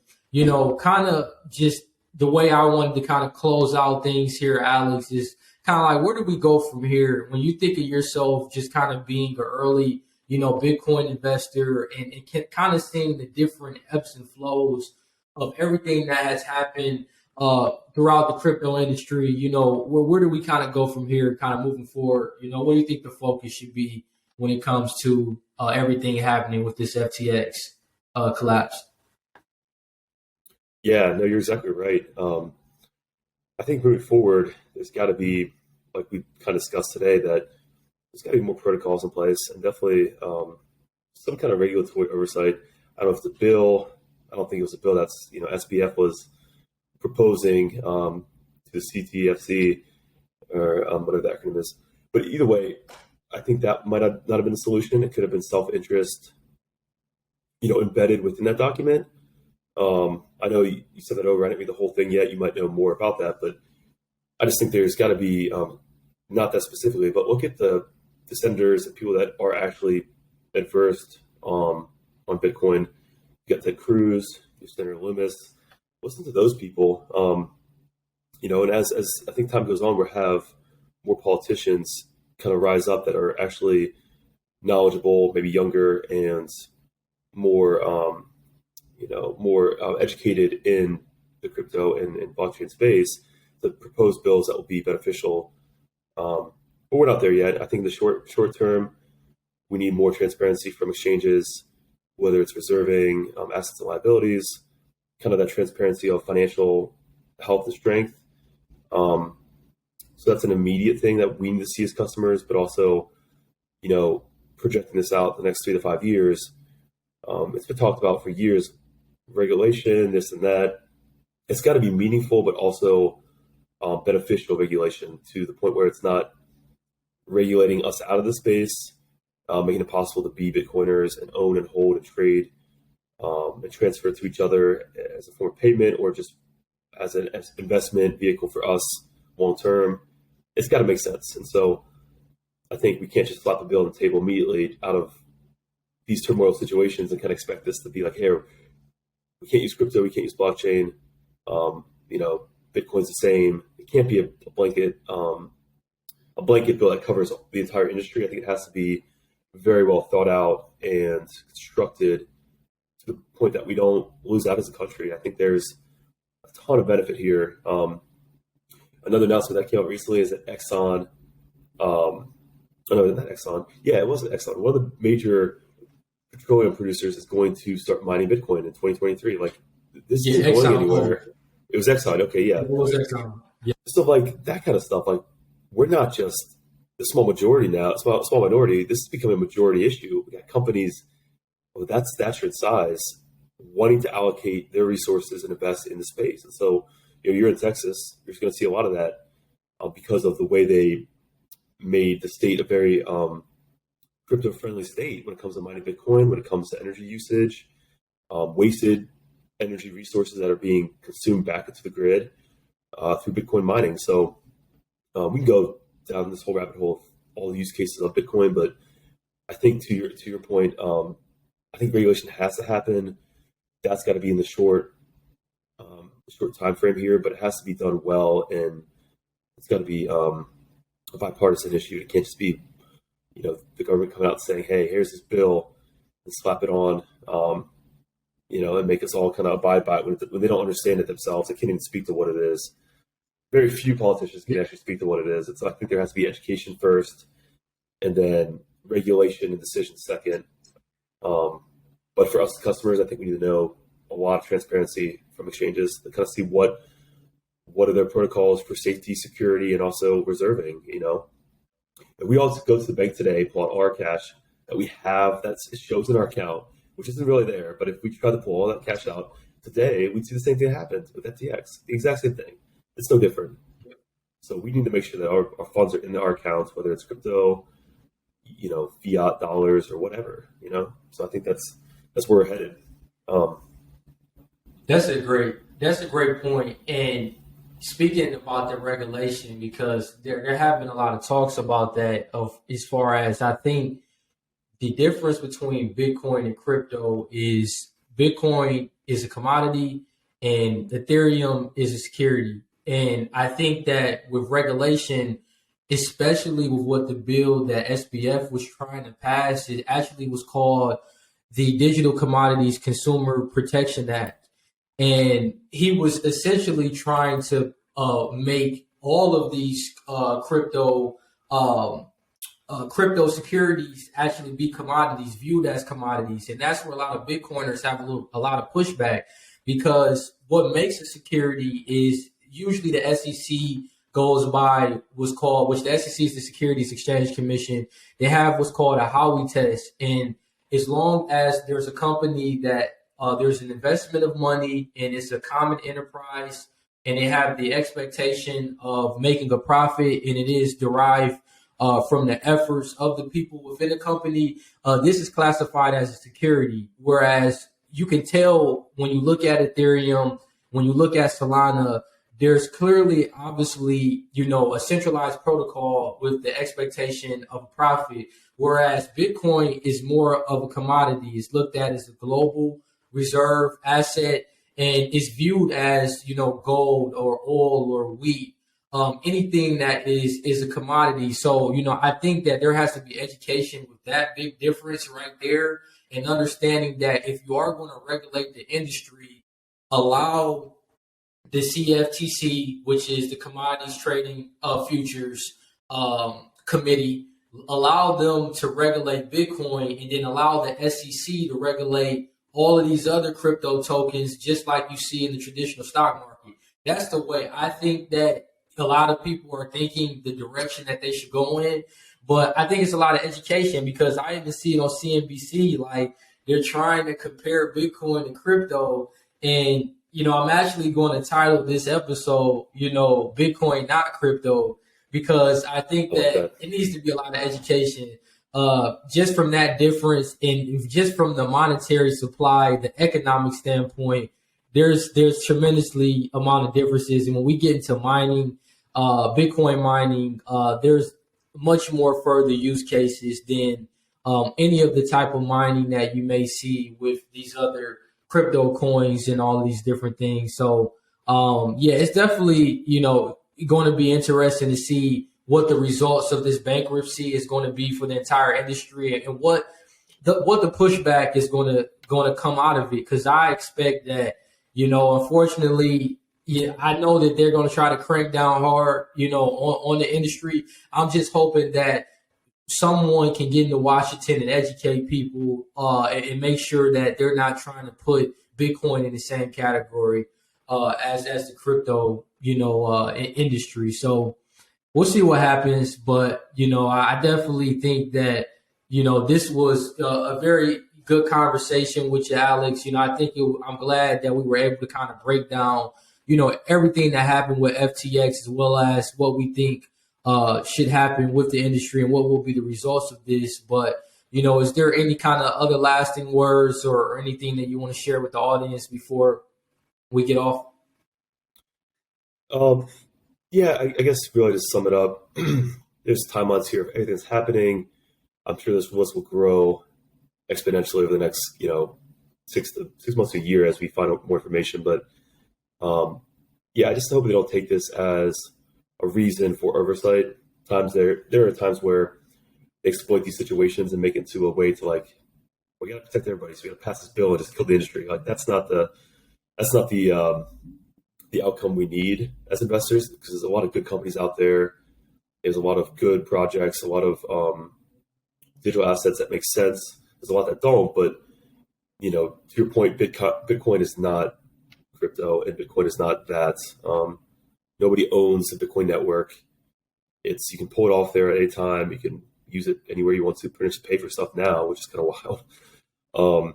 kind of just the way I wanted to kind of close out things here, Alex, is kind of like, where do we go from here? When you think of yourself just kind of being an early, Bitcoin investor and kind of seeing the different ebbs and flows of everything that has happened throughout the crypto industry, where do we kind of go from here, kind of moving forward? What do you think the focus should be when it comes to everything happening with this FTX collapse? Yeah, no, you're exactly right. I think moving forward, there's got to be, like we kind of discussed today, that there's got to be more protocols in place and definitely some kind of regulatory oversight. I don't know if the bill, I don't think it was a bill that's, SBF was proposing to the CTFC or whatever the acronym is. But either way, I think that might not have been the solution. It could have been self-interest, embedded within that document. I know you said that over. I didn't read the whole thing yet. You might know more about that, but I just think there's got to be, not that specifically, but look at the senators and people that are actually adverse on Bitcoin. You got Ted Cruz, Senator Loomis. Listen to those people. And as I think time goes on, we'll have more politicians kind of rise up that are actually knowledgeable, maybe younger and more, more educated in the crypto and blockchain space, to propose bills that will be beneficial. But we're not there yet. I think in the short term, we need more transparency from exchanges, whether it's reserving assets and liabilities, kind of that transparency of financial health and strength. So that's an immediate thing that we need to see as customers, but also, projecting this out the next 3 to 5 years. It's been talked about for years, regulation, this and that. It's got to be meaningful, but also beneficial regulation, to the point where it's not regulating us out of the space, making it possible to be Bitcoiners and own and hold and trade and transfer to each other as a form of payment or just as an investment vehicle for us long term. It's got to make sense. And so I think we can't just slap the bill on the table immediately out of these turmoil situations and kind of expect this to be like, hey, we can't use crypto, we can't use blockchain. Bitcoin's the same. It can't be a blanket bill that covers the entire industry. I think it has to be very well thought out and constructed to the point that we don't lose out as a country. I think there's a ton of benefit here. Another announcement that came out recently is that Exxon, no, not Exxon. Yeah, it wasn't Exxon. One of the major petroleum producers is going to start mining Bitcoin in 2023. Like, this isn't going anywhere. It was Exxon. Okay, yeah. It was Exxon. Yeah. So like that kind of stuff, like we're not just the small majority now, small minority. This is becoming a majority issue. We got companies of that stature and size wanting to allocate their resources and invest in the space. And so, you're in Texas, you're going to see a lot of that because of the way they made the state a very crypto-friendly state when it comes to mining Bitcoin, when it comes to energy usage, wasted energy resources that are being consumed back into the grid through Bitcoin mining. So we can go down this whole rabbit hole all the use cases of Bitcoin, but I think to your point, I think regulation has to happen. That's got to be in the short time frame here, but it has to be done well, and it's got to be a bipartisan issue. It can't just be the government coming out saying, "Hey, here's this bill," and slap it on, and make us all kind of abide by it when they don't understand it themselves. They can't even speak to what it is. Very few politicians can actually speak to what it is. And so I think there has to be education first, and then regulation and decision second. But for us customers, I think we need to know a lot of transparency from exchanges to kind of see what are their protocols for safety, security, and also reserving. If we all go to the bank today, pull out our cash that we have it shows in our account, which isn't really there. But if we try to pull all that cash out today, we'd see the same thing happen with FTX. The exact same thing. It's no different. So we need to make sure that our funds are in our accounts, whether it's crypto, fiat dollars or whatever. So I think that's where we're headed. That's a great point. And speaking about the regulation, because there have been a lot of talks about that as far as I think the difference between Bitcoin and crypto is Bitcoin is a commodity and Ethereum is a security. And I think that with regulation, especially with what the bill that SBF was trying to pass, it actually was called the Digital Commodities Consumer Protection Act. And he was essentially trying to make all of these crypto securities actually be commodities, viewed as commodities. And that's where a lot of Bitcoiners have a lot of pushback, because what makes a security is usually the SEC goes by which the SEC is the Securities Exchange Commission. They have what's called a Howey test. And as long as there's a company that there's an investment of money and it's a common enterprise and they have the expectation of making a profit and it is derived from the efforts of the people within the company, this is classified as a security. Whereas you can tell when you look at Ethereum, when you look at Solana, there's clearly, obviously, a centralized protocol with the expectation of a profit, whereas Bitcoin is more of a commodity. It's looked at as a global reserve asset and is viewed as, gold or oil or wheat, anything that is a commodity. So, I think that there has to be education with that big difference right there, and understanding that if you are going to regulate the industry, allow the CFTC, which is the Commodities Trading Futures Committee, allow them to regulate Bitcoin, and then allow the SEC to regulate all of these other crypto tokens, just like you see in the traditional stock market. That's the way I think that a lot of people are thinking the direction that they should go in. But I think it's a lot of education, because I even see it on CNBC, like they're trying to compare Bitcoin and crypto. And I'm actually going to title this episode, Bitcoin, not crypto, because I think that it needs to be a lot of education just from that difference, and just from the monetary supply, the economic standpoint. There's tremendously amount of differences. And when we get into mining, Bitcoin mining, there's much more further use cases than any of the type of mining that you may see with these other crypto coins and all of these different things. So, it's definitely, going to be interesting to see what the results of this bankruptcy is going to be for the entire industry, and what the pushback is going to come out of it. Because I expect that, unfortunately, I know that they're going to try to crank down hard, on the industry. I'm just hoping that someone can get into Washington and educate people and make sure that they're not trying to put Bitcoin in the same category as the crypto, industry. So we'll see what happens. But, I definitely think that, this was a very good conversation with you, Alex. I think I'm glad that we were able to kind of break down, everything that happened with FTX, as well as what we think should happen with the industry and what will be the results of this. But, is there any kind of other lasting words or anything that you want to share with the audience before we get off? I guess really to sum it up, there's timelines here of everything that's happening. I'm sure this list will grow exponentially over the next, 6 months to a year as we find out more information. But I just hope they don't take this as a reason for oversight. There are times where they exploit these situations and make it into a way to we got to protect everybody, so we got to pass this bill and just kill the industry. That's not the outcome we need as investors, because there's a lot of good companies out there. There's a lot of good projects, a lot of digital assets that make sense. There's a lot that don't, but to your point, Bitcoin is not crypto, and Bitcoin is not that. Nobody owns the Bitcoin network. You can pull it off there at any time. You can use it anywhere you want to. Pretty much pay for stuff now, which is kind of wild.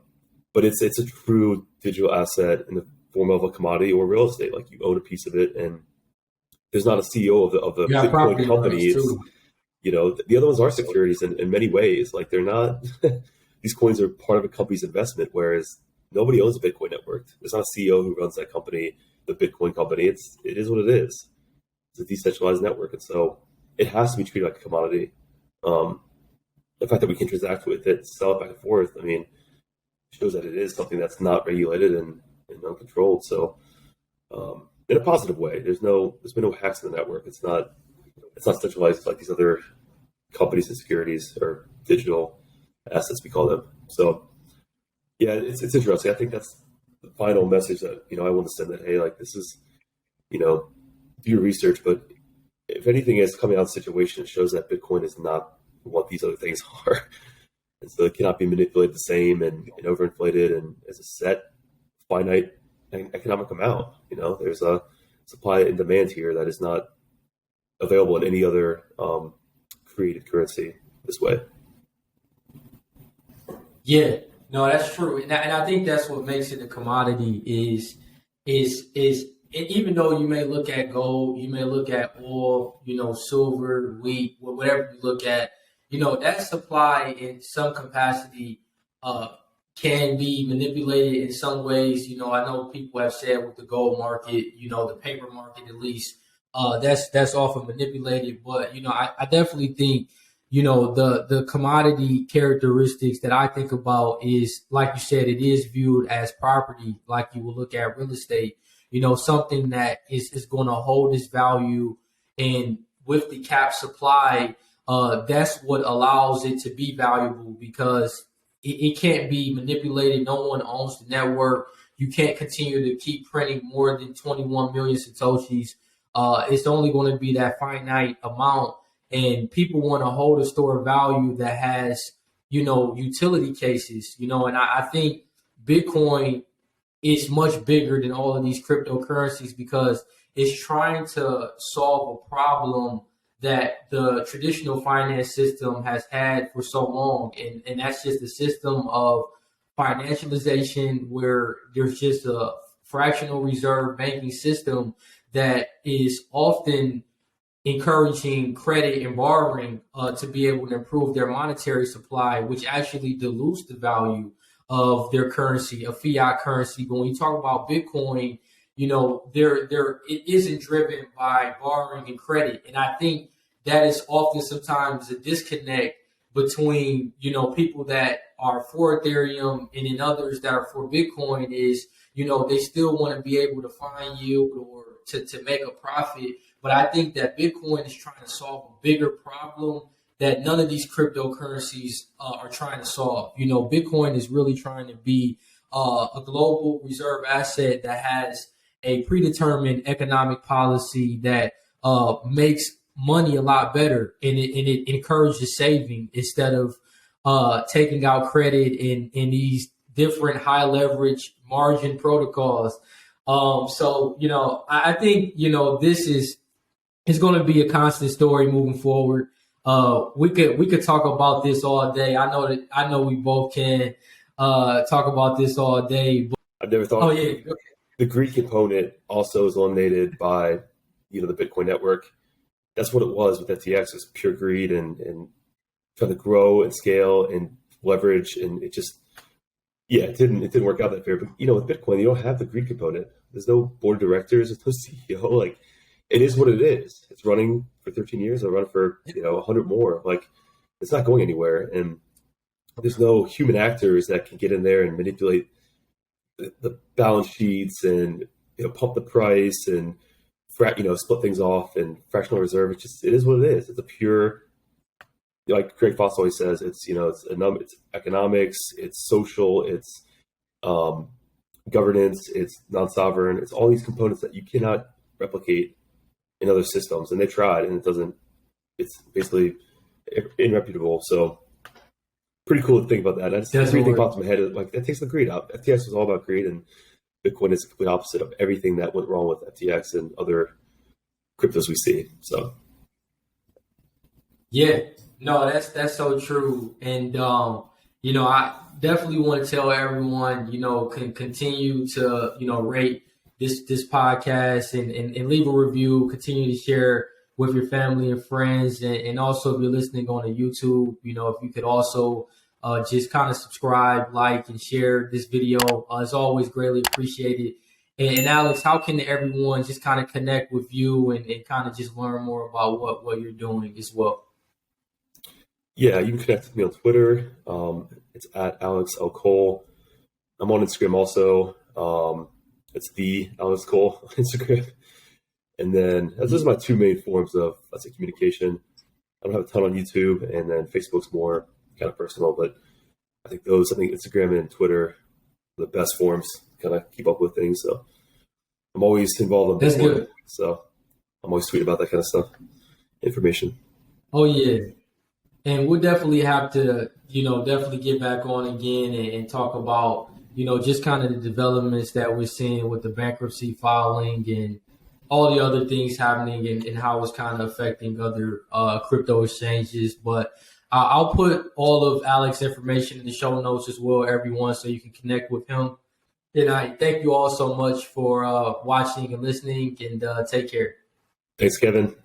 But it's a true digital asset in the form of a commodity or real estate. Like, you own a piece of it, and there's not a CEO of the Bitcoin company. It's, the other ones are securities in many ways. Like, they're not. These coins are part of a company's investment, whereas nobody owns a Bitcoin network. There's not a CEO who runs that company, the Bitcoin company. It is what it is. It's a decentralized network, and so it has to be treated like a commodity. The fact that we can transact with it, sell it back and forth, shows that it is something that's not regulated and uncontrolled. So, in a positive way, there's been no hacks in the network. It's not centralized like these other companies and securities or digital assets, we call them. So, yeah, it's interesting. I think that's the final message that I want to send. That, hey, this is, do your research, but if anything is coming out of the situation, it shows that Bitcoin is not what these other things are. And so it cannot be manipulated the same and overinflated, and as a set finite economic amount. There's a supply and demand here that is not available in any other created currency this way. Yeah, no, that's true, and I think that's what makes it a commodity. Is even though you may look at gold, you may look at oil, silver, wheat, whatever you look at, that supply in some capacity can be manipulated in some ways. I know people have said with the gold market, the paper market at least, that's often manipulated. But I definitely think the commodity characteristics that I think about is, like you said, it is viewed as property, like you will look at real estate. Something that is going to hold its value, and with the cap supply, that's what allows it to be valuable, because it can't be manipulated. No one owns the network. You can't continue to keep printing more than 21 million Satoshis. It's only going to be that finite amount, and people want to hold a store of value that has, utility cases, and I think Bitcoin is much bigger than all of these cryptocurrencies, because it's trying to solve a problem that the traditional finance system has had for so long. And that's just a system of financialization where there's just a fractional reserve banking system that is often encouraging credit and borrowing to be able to improve their monetary supply, which actually dilutes the value of their currency, a fiat currency. But when you talk about Bitcoin, it isn't driven by borrowing and credit. And I think that is often sometimes a disconnect between, people that are for Ethereum and then others that are for Bitcoin is, they still want to be able to find yield or to make a profit. But I think that Bitcoin is trying to solve a bigger problem that none of these cryptocurrencies are trying to solve. Bitcoin is really trying to be a global reserve asset that has a predetermined economic policy that makes money a lot better, and it encourages saving instead of taking out credit in these different high leverage margin protocols. So I think this is going to be a constant story moving forward. We could talk about this all day. I know we both can talk about this all day. But I've never thought. The greed component also is eliminated by the Bitcoin network. That's what it was with FTX. It was pure greed and trying to grow and scale and leverage, and it just it didn't work out that fair. But with Bitcoin, you don't have the greed component. There's no board of directors. There's no CEO. it is what it is. It's running for 13 years. It'll run for 100 more. Like, it's not going anywhere, and there's no human actors that can get in there and manipulate the balance sheets and pump the price and split things off and fractional reserve. It is what it is. It's a pure, like Craig Foss always says, it's it's economics, it's social, it's governance, it's non-sovereign, it's all these components that you cannot replicate in other systems, and they tried, and it's basically irreputable. So pretty cool to think about that. Everything popped in my head, like, that takes the greed out. FTX was all about greed, and Bitcoin is the complete opposite of everything that went wrong with FTX and other cryptos we see. So yeah, no, that's so true. And I definitely want to tell everyone, can continue to, rate this podcast and leave a review, continue to share with your family and friends. And also, if you're listening on the YouTube, if you could also just kind of subscribe, like, and share this video. It's always greatly appreciated. And Alex, how can everyone just kind of connect with you and kind of just learn more about what you're doing as well? Yeah, you can connect with me on Twitter. It's at Alex L. Cole. I'm on Instagram also. It's the Alex Cole on Instagram. And then those are my two main forms of, let's say, communication. I don't have a ton on YouTube, and then Facebook's more kind of personal, but I think Instagram and Twitter are the best forms to kind of keep up with things. So I'm always involved in That's good. So I'm always tweeting about that kind of stuff, information. Oh, yeah. And we'll definitely have to, definitely get back on again and talk about, just kind of the developments that we're seeing with the bankruptcy filing and all the other things happening and how it's kind of affecting other crypto exchanges. But I'll put all of Alex's information in the show notes as well, everyone, so you can connect with him. And I thank you all so much for watching and listening, and take care. Thanks, Kevin.